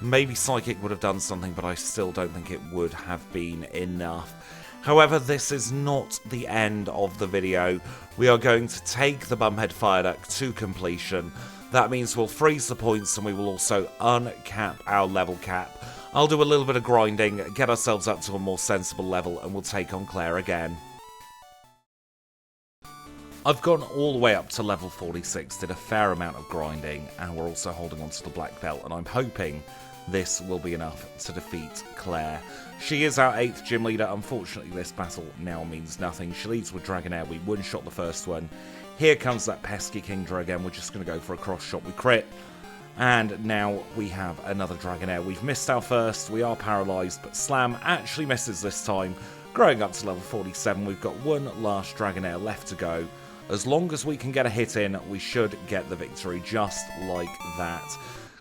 Maybe Psychic would have done something, but I still don't think it would have been enough. However, this is not the end of the video. We are going to take the Bumhead Fire Duck to completion. That means we'll freeze the points, and we will also uncap our level cap. I'll do a little bit of grinding, get ourselves up to a more sensible level, and we'll take on Clair again. I've gone all the way up to level 46, did a fair amount of grinding, and we're also holding on to the black belt, and I'm hoping this will be enough to defeat Clair. She is our 8th gym leader. Unfortunately, this battle now means nothing. She leads with Dragonair. We one-shot the first one. Here comes that pesky Kingdra again. We're just going to go for a cross-shot. We crit. And now we have another Dragonair. We've missed our first. We are paralysed, but Slam actually misses this time. Growing up to level 47, we've got one last Dragonair left to go. As long as we can get a hit in, we should get the victory, just like that.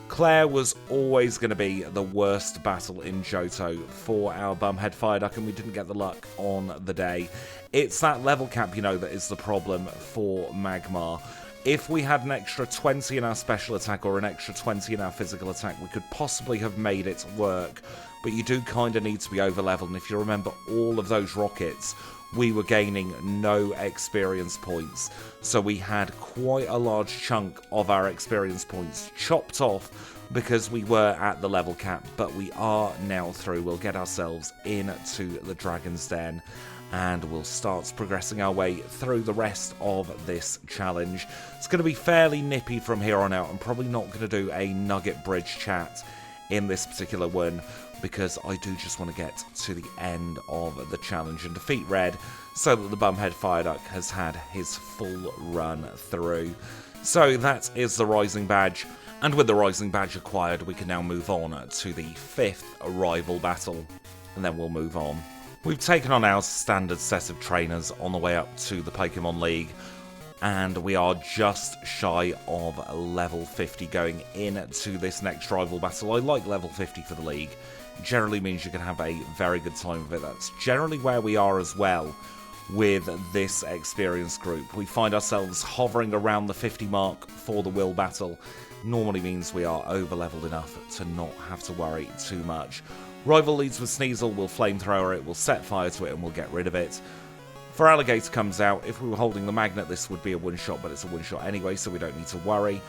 Clair was always going to be the worst battle in Johto for our Bumhead Fireduck, and we didn't get the luck on the day. It's that level cap, you know, that is the problem for Magmar. If we had an extra 20 in our special attack or an extra 20 in our physical attack, we could possibly have made it work. But you do kind of need to be over-leveled, and if you remember all of those rockets, we were gaining no experience points. So we had quite a large chunk of our experience points chopped off because we were at the level cap. But we are now through. We'll get ourselves into the Dragon's Den, and we'll start progressing our way through the rest of this challenge. It's going to be fairly nippy from here on out. I'm probably not going to do a Nugget Bridge chat in this particular one, because I do just want to get to the end of the challenge and defeat Red, so that the Bumhead Fireduck has had his full run through. So that is the Rising Badge, and with the Rising Badge acquired, we can now move on to the 5th rival battle, and then we'll move on. We've taken on our standard set of trainers on the way up to the Pokémon League, and we are just shy of level 50 going into this next rival battle. I like level 50 for the league. It generally means you can have a very good time with it. That's generally where we are as well with this experience group. We find ourselves hovering around the 50 mark for the will battle. Normally means we are over leveled enough to not have to worry too much. Rival leads with Sneasel, we'll flamethrower it, we'll set fire to it, and we'll get rid of it. For Alligator comes out, if we were holding the magnet, this would be a one-shot, but it's a one-shot anyway, so we don't need to worry.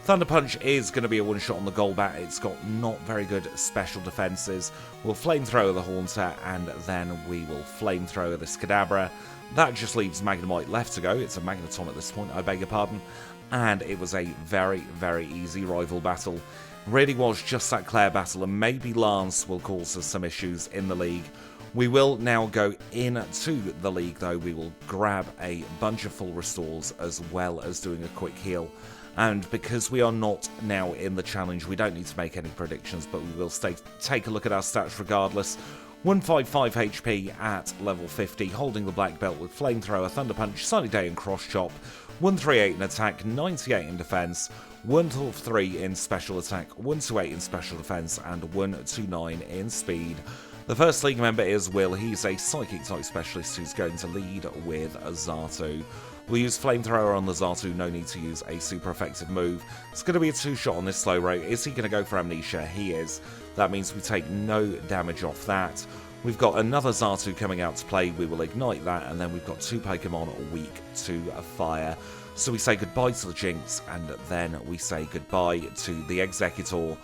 Thunder Punch is going to be a one-shot on the Golbat. It's got not very good special defenses. We'll flamethrower the Haunter, and then we will flamethrower this Kadabra. That just leaves Magnemite left to go. It's a Magneton at this point, I beg your pardon. And it was a very, very easy rival battle. Really was just that Clair battle, and maybe Lance will cause us some issues in the league. We will now go into the league, though. We will grab a bunch of full restores as well as doing a quick heal. And because we are not now in the challenge, we don't need to make any predictions, but we will take a look at our stats regardless. 155 HP at level 50, holding the black belt with Flamethrower, Thunder Punch, Sunny Day and Cross Chop. 138 in attack, 98 in defense, 123 in special attack, 128 in special defense, and 129 in speed. The first league member is Will. He's a Psychic type specialist who's going to lead with Xatu. We'll use Flamethrower on the Xatu, no need to use a super effective move. It's going to be a two-shot on this slow rate. Is he going to go for Amnesia? He is. That means we take no damage off that. We've got another Xatu coming out to play. We will ignite that, and then we've got two Pokemon weak to fire. So we say goodbye to the Jinx, and then we say goodbye to the Executor.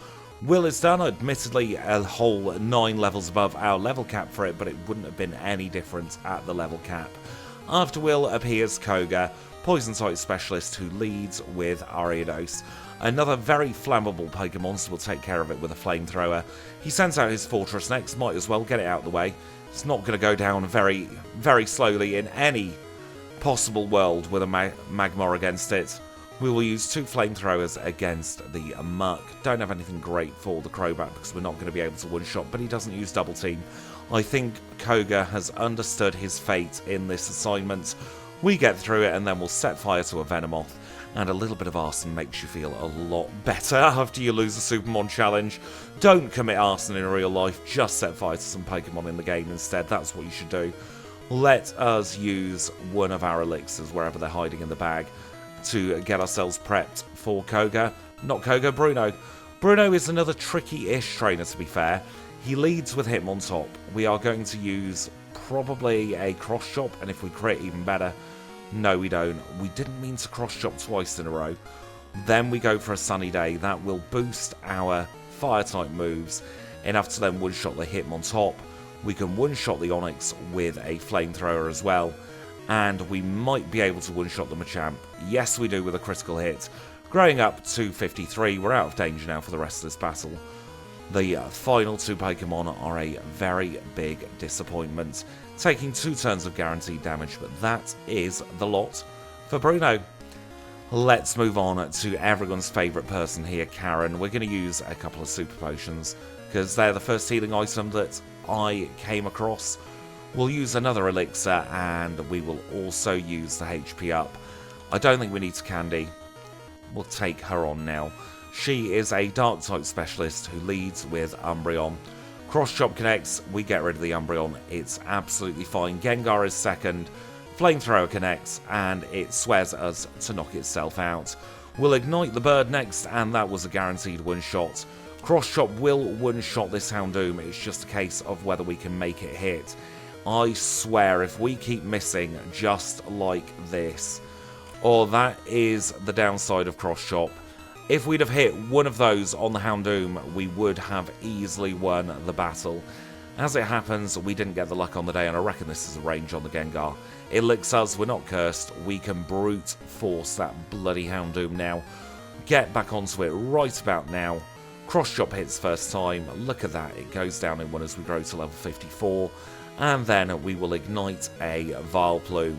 Will is done, admittedly a whole 9 levels above our level cap for it, but it wouldn't have been any different at the level cap. After Will appears Koga, Poison type specialist who leads with Ariados. Another very flammable Pokemon, so we'll take care of it with a Flamethrower. He sends out his Fortress next, might as well get it out of the way. It's not going to go down very, very slowly in any possible world with a Magmar against it. We will use 2 Flamethrowers against the Muck. Don't have anything great for the Crobat because we're not going to be able to one-shot, but he doesn't use Double Team. I think Koga has understood his fate in this assignment. We get through it, and then we'll set fire to a Venomoth. And a little bit of arson makes you feel a lot better after you lose a SuperMON challenge. Don't commit arson in real life, just set fire to some Pokemon in the game instead. That's what you should do. Let us use one of our elixirs, wherever they're hiding in the bag, to get ourselves prepped for Koga. Not Koga, Bruno. Bruno is another tricky-ish trainer, to be fair. He leads with Hitmontop. We are going to use probably a Cross Chop, and if we crit, even better. No, we don't. We didn't mean to Cross Chop twice in a row. Then we go for a Sunny Day. That will boost our Fire-type moves enough to then one-shot the Hitmontop. We can one-shot the Onix with a Flamethrower as well. and we might be able to one-shot the Machamp. Yes, we do with a critical hit. Growing up to 53, we're out of danger now for the rest of this battle. The final 2 Pokemon are a very big disappointment, taking 2 turns of guaranteed damage, but that is the lot for Bruno. Let's move on to everyone's favourite person here, Karen. We're going to use a couple of Super Potions, because they're the first healing item that I came across. We'll use another Elixir, and we will also use the HP up. I don't think we need to Candy. We'll take her on now. She is a Dark-type specialist who leads with Umbreon. Cross-Chop connects, we get rid of the Umbreon. It's absolutely fine. Gengar is second. Flamethrower connects, and it swears us to knock itself out. We'll Ignite the Bird next, and that was a guaranteed one-shot. Cross-Chop will one-shot this Houndoom. It's just a case of whether we can make it hit. I swear, if we keep missing just like this... Oh, that is the downside of Cross-Chop. If we'd have hit one of those on the Houndoom, we would have easily won the battle. As it happens, we didn't get the luck on the day, and I reckon this is a range on the Gengar. It licks us, we're not cursed, we can brute force that bloody Houndoom now. Get back onto it right about now. Cross-Chop hits first time, look at that, it goes down in 1 as we grow to level 54. And then we will Ignite a Vileplume.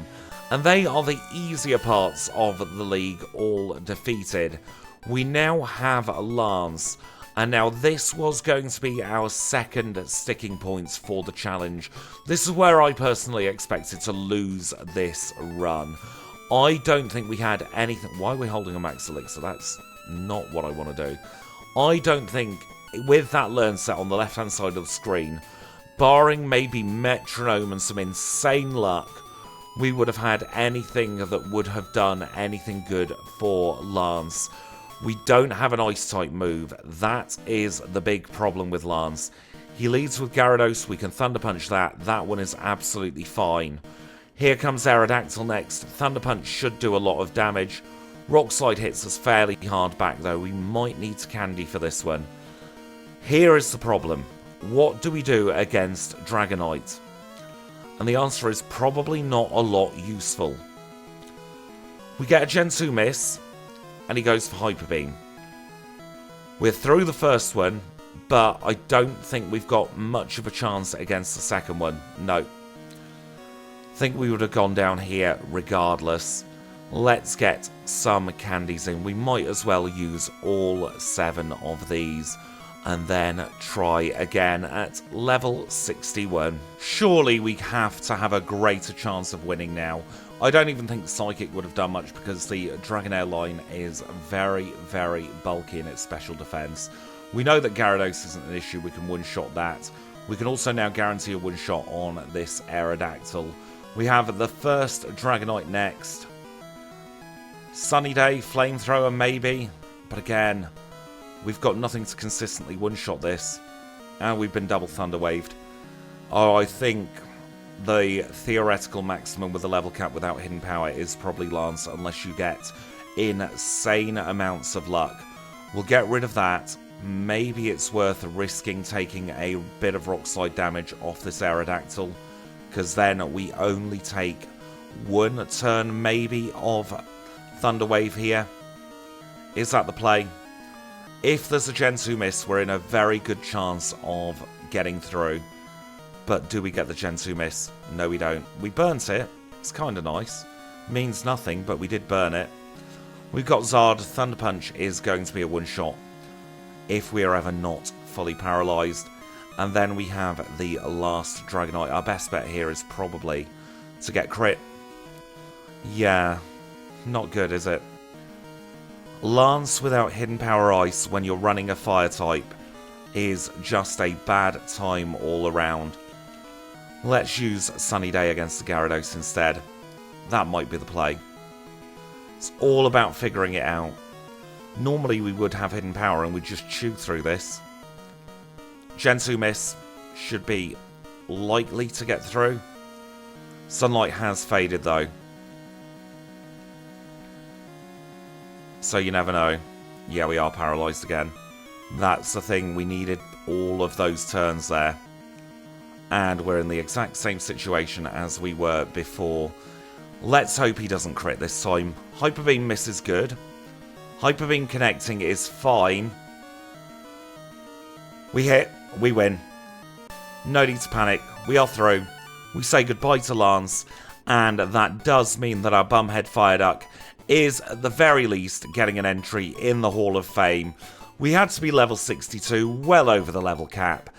And they are the easier parts of the league all defeated. We now have Lance, and now this was going to be our second sticking points for the challenge. This is where I personally expected to lose this run. I don't think we had anything... Why are we holding a Max Elixir? That's not what I want to do. I don't think, with that learn set on the left-hand side of the screen, barring maybe Metronome and some insane luck, we would have had anything that would have done anything good for Lance. We don't have an Ice-type move. That is the big problem with Lance. He leads with Gyarados. We can Thunder Punch that. That one is absolutely fine. Here comes Aerodactyl next. Thunder Punch should do a lot of damage. Rock Slide hits us fairly hard back, though. We might need to Candy for this one. Here is the problem. What do we do against Dragonite? And the answer is probably not a lot useful. We get a Gen 2 miss, and he goes for Hyper Beam. We're through the first one, but I don't think we've got much of a chance against the second one. No. I think we would have gone down here regardless. Let's get some candies in. We might as well use all 7 of these. And then try again at level 61. Surely we have to have a greater chance of winning now. I don't even think Psychic would have done much because the Dragonair line is very, very bulky in its special defense. We know that Gyarados isn't an issue, we can one-shot that. We can also now guarantee a one-shot on this Aerodactyl. We have the first Dragonite next. Sunny Day, Flamethrower maybe, but again... We've got nothing to consistently one-shot this. And we've been double Thunder Waved. Oh, I think the theoretical maximum with a level cap without hidden power is probably Lance, unless you get insane amounts of luck. We'll get rid of that. Maybe it's worth risking taking a bit of Rock Slide damage off this Aerodactyl, because then we only take 1 turn maybe of Thunder Wave here. Is that the play? If there's a Gen 2 miss, we're in a very good chance of getting through. But do we get the Gen 2 miss? No, we don't. We burnt it. It's kind of nice. Means nothing, but we did burn it. We've got Zard. Thunder Punch is going to be a one-shot if we are ever not fully paralysed. And then we have the last Dragonite. Our best bet here is probably to get crit. Yeah, not good, is it? Lance without Hidden Power Ice when you're running a Fire type is just a bad time all around. Let's use Sunny Day against the Gyarados instead. That might be the play. It's all about figuring it out. Normally we would have Hidden Power and we'd just chew through this. Gen 2 miss should be likely to get through. Sunlight has faded though. So you never know. Yeah, we are paralysed again. That's the thing, we needed all of those turns there. And we're in the exact same situation as we were before. Let's hope he doesn't crit this time. Hyper Beam miss is good. Hyper Beam connecting is fine. We hit. We win. No need to panic. We are through. We say goodbye to Lance. And that does mean that our bumhead fire duck is, at the very least, getting an entry in the Hall of Fame. We had to be level 62, well over the level cap.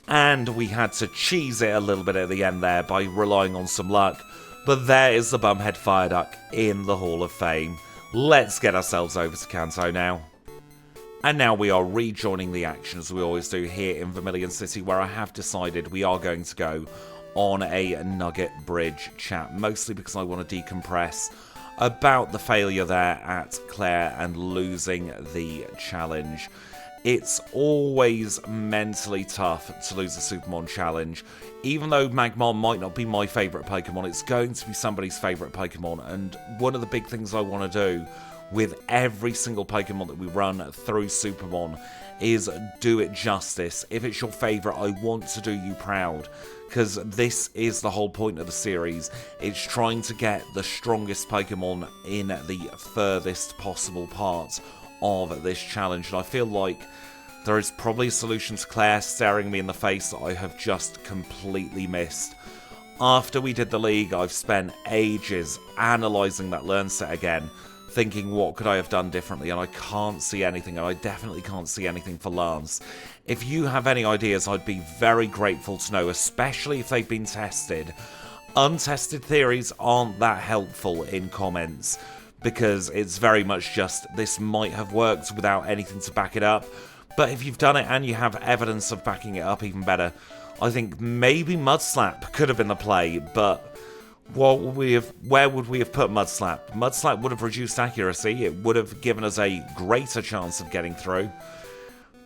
And we had to cheese it a little bit at the end there by relying on some luck. But there is the bumhead fire duck in the Hall of Fame. Let's get ourselves over to Kanto now. And now we are rejoining the action as we always do here in Vermilion City, where I have decided we are going to go on a Nugget Bridge chat, mostly because I want to decompress about the failure there at Clair and losing the challenge. It's always mentally tough to lose a SuperMON challenge. Even though Magmar might not be my favourite Pokemon, it's going to be somebody's favourite Pokemon, and one of the big things I want to do with every single Pokemon that we run through SuperMON is do it justice. If it's your favourite, I want to do you proud, because this is the whole point of the series. It's trying to get the strongest Pokemon in the furthest possible part of this challenge, and I feel like there is probably a solution to Clair staring me in the face that I have just completely missed. After we did the league, I've spent ages analysing that learn set again, thinking what could I have done differently, and I can't see anything, and I definitely can't see anything for Lance. If you have any ideas, I'd be very grateful to know, especially if they've been tested. Untested theories aren't that helpful in comments, because it's very much just, this might have worked without anything to back it up. But if you've done it and you have evidence of backing it up, even better. I think maybe Mud Slap could have been the play, but where would we have put Mud Slap? Mud Slap would have reduced accuracy, it would have given us a greater chance of getting through.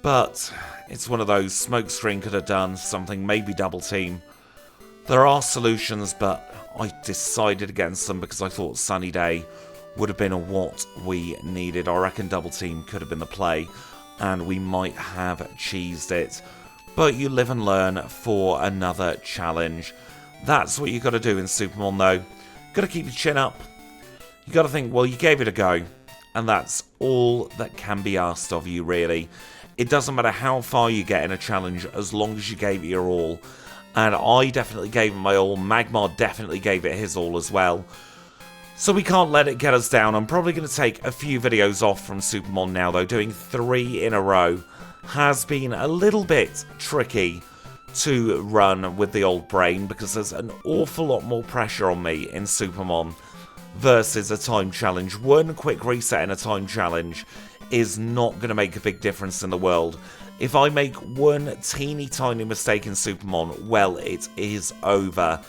But it's one of those, Smokescreen could have done something, maybe Double Team. There are solutions, but I decided against them because I thought Sunny Day would have been what we needed. I reckon Double Team could have been the play, and we might have cheesed it. But you live and learn for another challenge. That's what you got to do in SuperMON though. Got to keep your chin up. You got to think, well, you gave it a go, and that's all that can be asked of you, really. It doesn't matter how far you get in a challenge as long as you gave it your all. And I definitely gave it my all. Magmar definitely gave it his all as well. So we can't let it get us down. I'm probably going to take a few videos off from SuperMON now, though. Doing 3 in a row has been a little bit tricky to run with the old brain, because there's an awful lot more pressure on me in SuperMON versus a time challenge. One quick reset in a time challenge is not going to make a big difference in the world. If I make one teeny tiny mistake in SuperMON, well, it is over.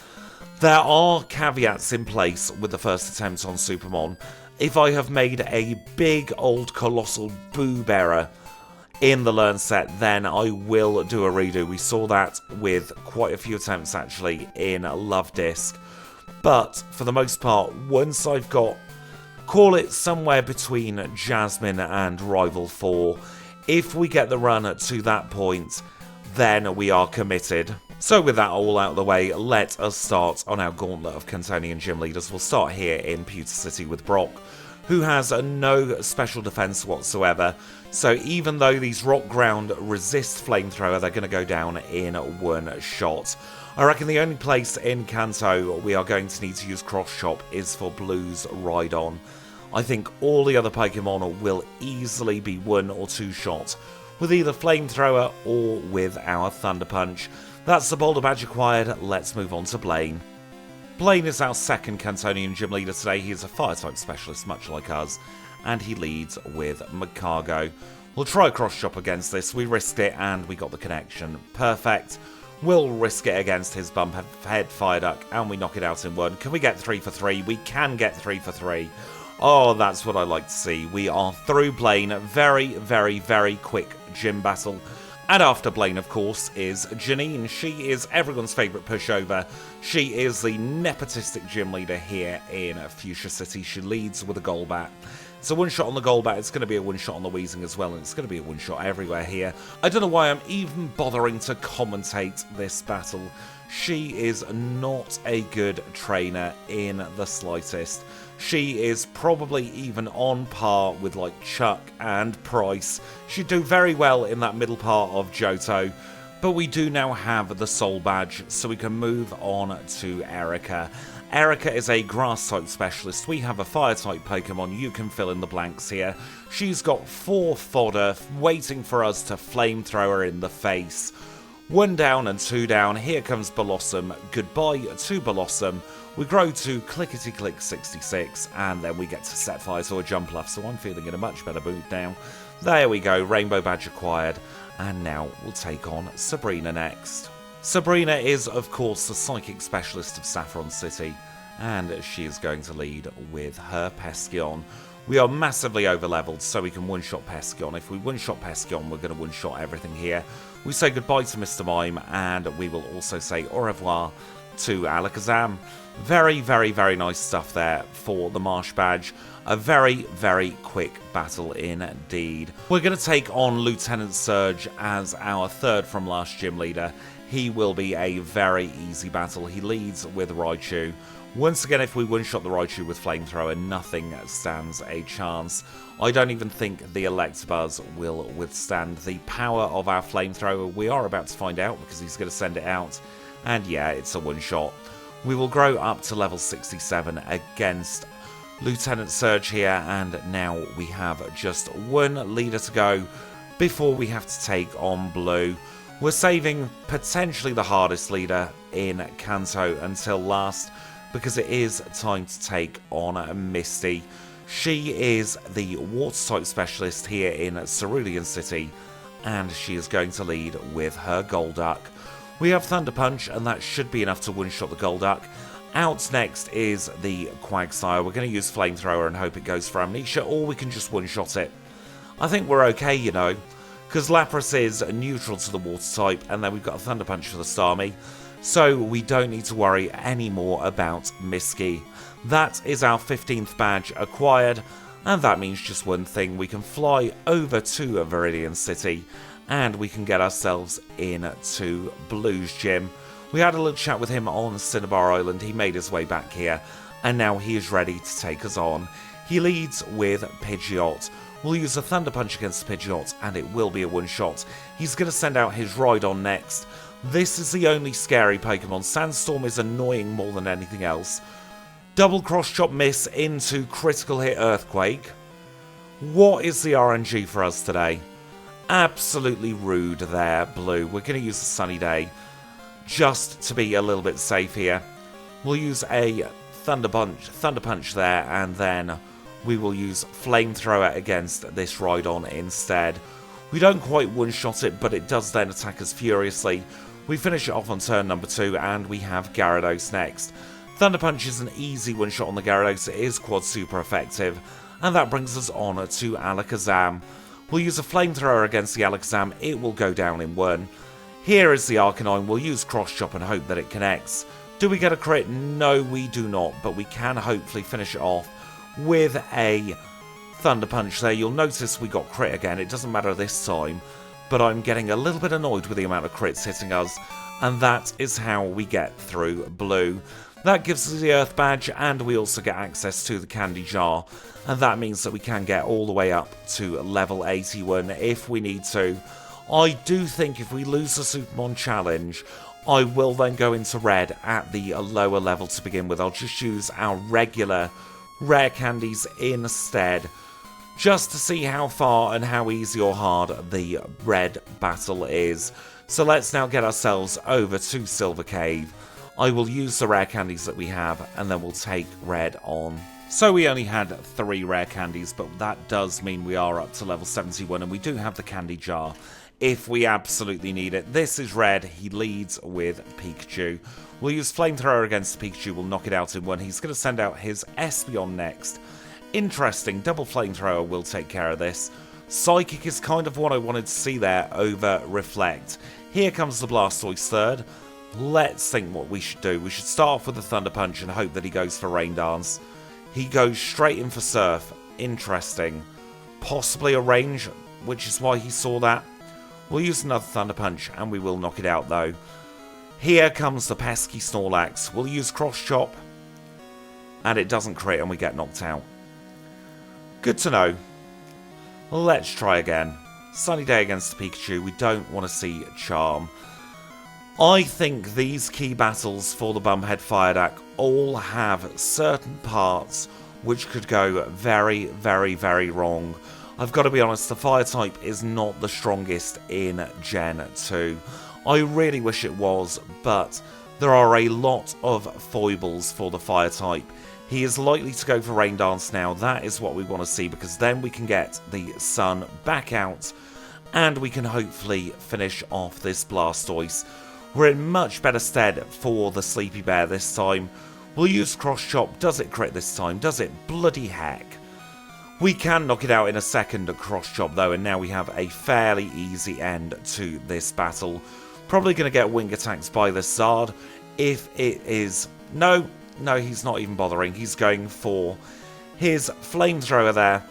There are caveats in place with the first attempt on SuperMON. If I have made a big old colossal boob error in the learn set, then I will do a redo. We saw that with quite a few attempts actually in Love Disc. But for the most part, once I've got, call it somewhere between Jasmine and Rival 4, if we get the run to that point, then we are committed. So with that all out of the way, let us start on our gauntlet of Kantonian gym leaders. We'll start here in Pewter City with Brock, who has no special defense whatsoever. So even though these rock ground resist flamethrower, they're going to go down in one shot. I reckon the only place in Kanto we are going to need to use Cross Chop is for Blue's Rhydon. I think all the other Pokemon will easily be 1 or 2 shots with either flamethrower or with our Thunder Punch. That's the Boulder Badge acquired. Let's move on to Blaine. Blaine is our second Kantonian gym leader today. He is a fire-type specialist, much like us, and he leads with Magcargo. We'll try a cross-chop against this. We risked it, and we got the connection. Perfect. We'll risk it against his Bumphead Fire Duck, and we knock it out in 1. Can we get 3 for 3? We can get 3 for 3. Oh, that's what I like to see. We are through Blaine. Very, very, very quick gym battle. And after Blaine, of course, is Janine. She is everyone's favourite pushover. She is the nepotistic gym leader here in Fuchsia City. She leads with a Golbat. It's a one-shot on the Golbat, it's going to be a one-shot on the Weezing as well, and it's going to be a one-shot everywhere here. I don't know why I'm even bothering to commentate this battle. She is not a good trainer in the slightest. She is probably even on par with like Chuck and Pryce. She'd do very well in that middle part of Johto. But we do now have the Soul Badge, so we can move on to Erica. Erica is a Grass-type specialist. We have a Fire-type Pokemon. You can fill in the blanks here. She's got 4 fodder waiting for us to flamethrow her in the face. 1 down and 2 down. Here comes Blossom. Goodbye to Blossom. We grow to Clickety-Click 66, and then we get to set fire to a Jumpluff, so I'm feeling in a much better mood now. There we go, Rainbow Badge acquired, and now we'll take on Sabrina next. Sabrina is, of course, the Psychic Specialist of Saffron City, and she is going to lead with her Peskeon. We are massively over-leveled, so we can one-shot Peskeon. If we one-shot Peskeon, we're going to one-shot everything here. We say goodbye to Mr. Mime, and we will also say au revoir to Alakazam. Very, very, very nice stuff there for the Marsh Badge. A very, very quick battle indeed. We're going to take on Lieutenant Surge as our third from last gym leader. He will be a very easy battle. He leads with Raichu. Once again, if we one-shot the Raichu with Flamethrower, nothing stands a chance. I don't even think the Electabuzz will withstand the power of our Flamethrower. We are about to find out because he's going to send it out. And yeah, it's a one-shot. We will grow up to level 67 against Lieutenant Surge here, and now we have just 1 leader to go before we have to take on Blue. We're saving potentially the hardest leader in Kanto until last, because it is time to take on Misty. She is the Water-type specialist here in Cerulean City, and she is going to lead with her Golduck. We have Thunder Punch, and that should be enough to one-shot the Golduck. Out next is the Quagsire. We're going to use Flamethrower and hope it goes for Amnesia, or we can just one-shot it. I think we're okay, you know, because Lapras is neutral to the Water-type, and then we've got a Thunder Punch for the Starmie, so we don't need to worry anymore about Misky. That is our 15th badge acquired, and that means just one thing. We can fly over to Viridian City, and we can get ourselves into Blue's gym. We had a little chat with him on Cinnabar Island. He made his way back here, and now he is ready to take us on. He leads with Pidgeot. We'll use a Thunder Punch against Pidgeot, and it will be a one-shot. He's going to send out his Rhydon next. This is the only scary Pokemon. Sandstorm is annoying more than anything else. Double Cross-Chop miss into critical hit Earthquake. What is the RNG for us today? Absolutely rude there, Blue. We're going to use a Sunny Day just to be a little bit safe here. We'll use a Thunder Punch there, and then we will use Flamethrower against this Rhydon instead. We don't quite one-shot it, but it does then attack us furiously. We finish it off on turn number 2, and we have Gyarados next. Thunder Punch is an easy one-shot on the Gyarados. It is quad super effective, and that brings us on to Alakazam. We'll use a Flamethrower against the Alakazam. It will go down in 1. Here is the Arcanine. We'll use Cross Chop and hope that it connects. Do we get a crit? No, we do not, but we can hopefully finish it off with a Thunder Punch there. You'll notice we got crit again. It doesn't matter this time, but I'm getting a little bit annoyed with the amount of crits hitting us, and that is how we get through Blue. That gives us the Earth Badge, and we also get access to the Candy Jar, and that means that we can get all the way up to level 81 if we need to. I do think if we lose the SuperMON challenge, I will then go into Red at the lower level to begin with. I'll just use our regular rare candies instead, just to see how far and how easy or hard the Red battle is. So let's now get ourselves over to Silver Cave. I will use the rare candies that we have, and then we'll take Red on. So we only had 3 rare candies, but that does mean we are up to level 71, and we do have the Candy Jar if we absolutely need it. This is Red. He leads with Pikachu. We'll use Flamethrower against Pikachu. We'll knock it out in 1. He's going to send out his Espeon next. Interesting. Double Flamethrower will take care of this. Psychic is kind of what I wanted to see there over Reflect. Here comes the Blastoise third. Let's think what we should do. We should start off with the Thunder Punch and hope that he goes for Rain Dance. He goes straight in for Surf. interesting. Possibly a range, which is why he saw that. We'll use another Thunder Punch, and we will knock it out, though. Here comes the pesky Snorlax. We'll use Cross Chop, and it doesn't crit, and we get knocked out. Good to know. Let's try again. Sunny day against the Pikachu. We don't want to see Charm. I think these key battles for the Bumblehead Fire deck all have certain parts which could go very, very, very wrong. I've got to be honest, the Fire type is not the strongest in Gen 2. I really wish it was, but there are a lot of foibles for the Fire type. He is likely to go for Rain Dance now. That is what we want to see, because then we can get the sun back out and we can hopefully finish off this Blastoise. We're in much better stead for the Sleepy Bear this time. We'll use Cross Chop. Does it crit this time? Does it? Bloody heck. We can knock it out in a second at Cross Chop though, and now we have a fairly easy end to this battle. Probably going to get wing attacks by the Zard. If it is... No, he's not even bothering. He's going for his Flamethrower there.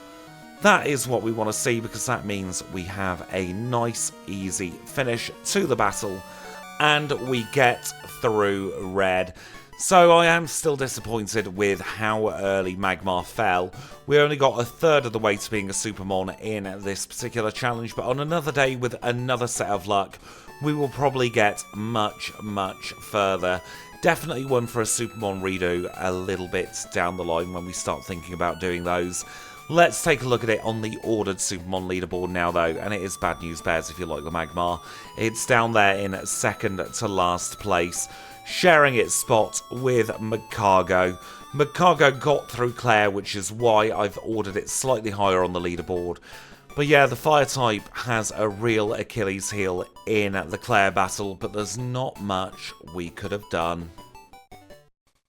That is what we want to see, because that means we have a nice, easy finish to the battle. And we get through red. So I am still disappointed with how early Magmar fell. We only got a third of the way to being a SuperMON in this particular challenge, but on another day with another set of luck, we will probably get much, much further. Definitely one for a SuperMON redo a little bit down the line when we start thinking about doing those. Let's take a look at it on the ordered SuperMON leaderboard now, though, and it is bad news bears if you like the Magmar. It's down there in second to last place, sharing its spot with Magcargo. Magcargo got through Clair, which is why I've ordered it slightly higher on the leaderboard. But yeah, the Fire type has a real Achilles heel in the Clair battle, but there's not much we could have done.